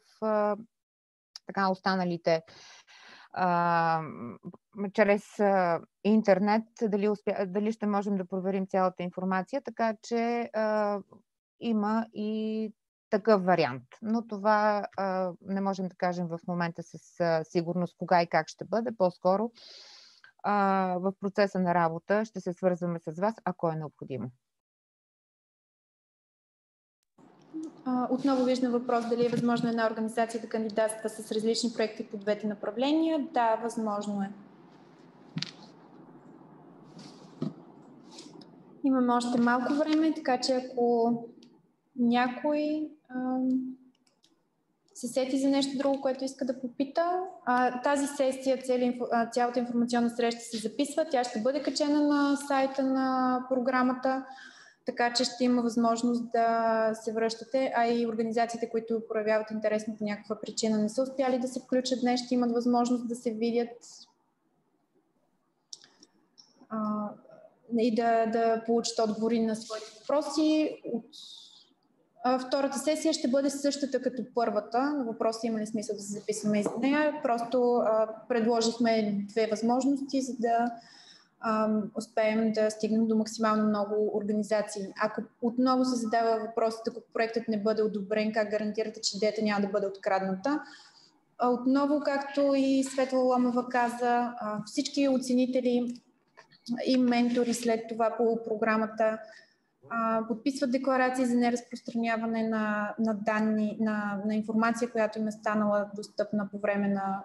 така останалите чрез интернет, дали ще можем да проверим цялата информация, така че има и такъв вариант. Но това не можем да кажем в момента с сигурност кога и как ще бъде. По-скоро в процеса на работа ще се свързваме с вас, ако е необходимо. Отново виждам въпрос дали е възможно една организация да кандидатства с различни проекти по двете направления. Да, възможно е. Имаме още малко време, така че ако някой се сети за нещо друго, което иска да попита, тази сесия, цялата информационна среща се записва. Тя ще бъде качена на сайта на програмата, така че ще има възможност да се връщате, а и организациите, които проявяват интерес по някаква причина не са успяли да се включат днес, ще имат възможност да се видят и да получат отговори на своите въпроси. Втората сесия ще бъде същата като първата. Въпроси има ли смисъл да се записваме из нея. Просто предложихме две възможности, за да успеем да стигнем до максимално много организации. Ако отново се задава въпросът, ако проектът не бъде одобрен, как гарантирате, че идеята няма да бъде открадната? Отново, както и Светла Ломова каза, всички оценители и ментори след това по програмата подписват декларации за неразпространяване на данни, на информация, която им е станала достъпна по време на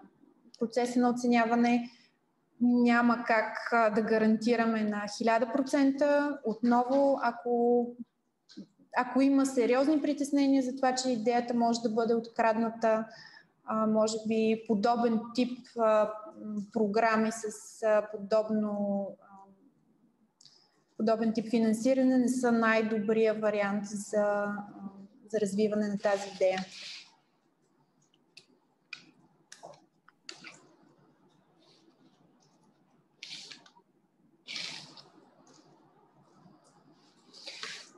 процеса на оценяване. Няма как да гарантираме на 1000%. Отново, ако има сериозни притеснения за това, че идеята може да бъде открадната, може би подобен тип програми с подобен тип финансиране не са най-добрия вариант за развиване на тази идея.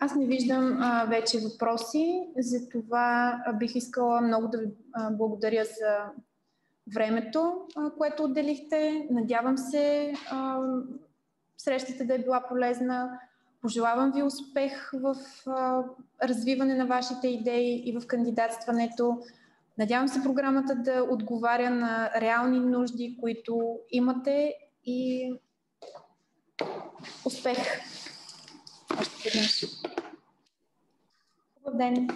Аз не виждам вече въпроси, затова бих искала много да ви благодаря за времето, което отделихте. Надявам се срещата да е била полезна. Пожелавам ви успех в развиване на вашите идеи и в кандидатстването. Надявам се програмата да отговаря на реални нужди, които имате, и успех! Още веднъж. Добър ден!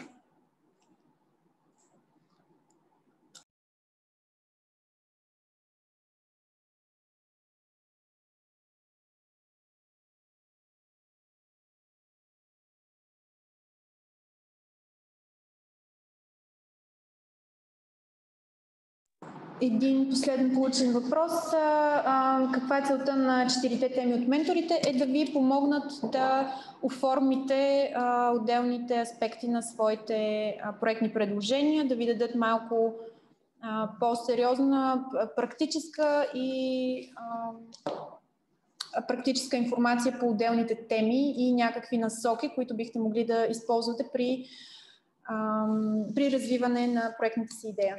един последен получен въпрос. Каква е целта на 4 теми от менторите? Е да ви помогнат да оформите отделните аспекти на своите проектни предложения, да ви дадат малко по-сериозна практическа и практическа информация по отделните теми и някакви насоки, които бихте могли да използвате при развиване на проектната си идея.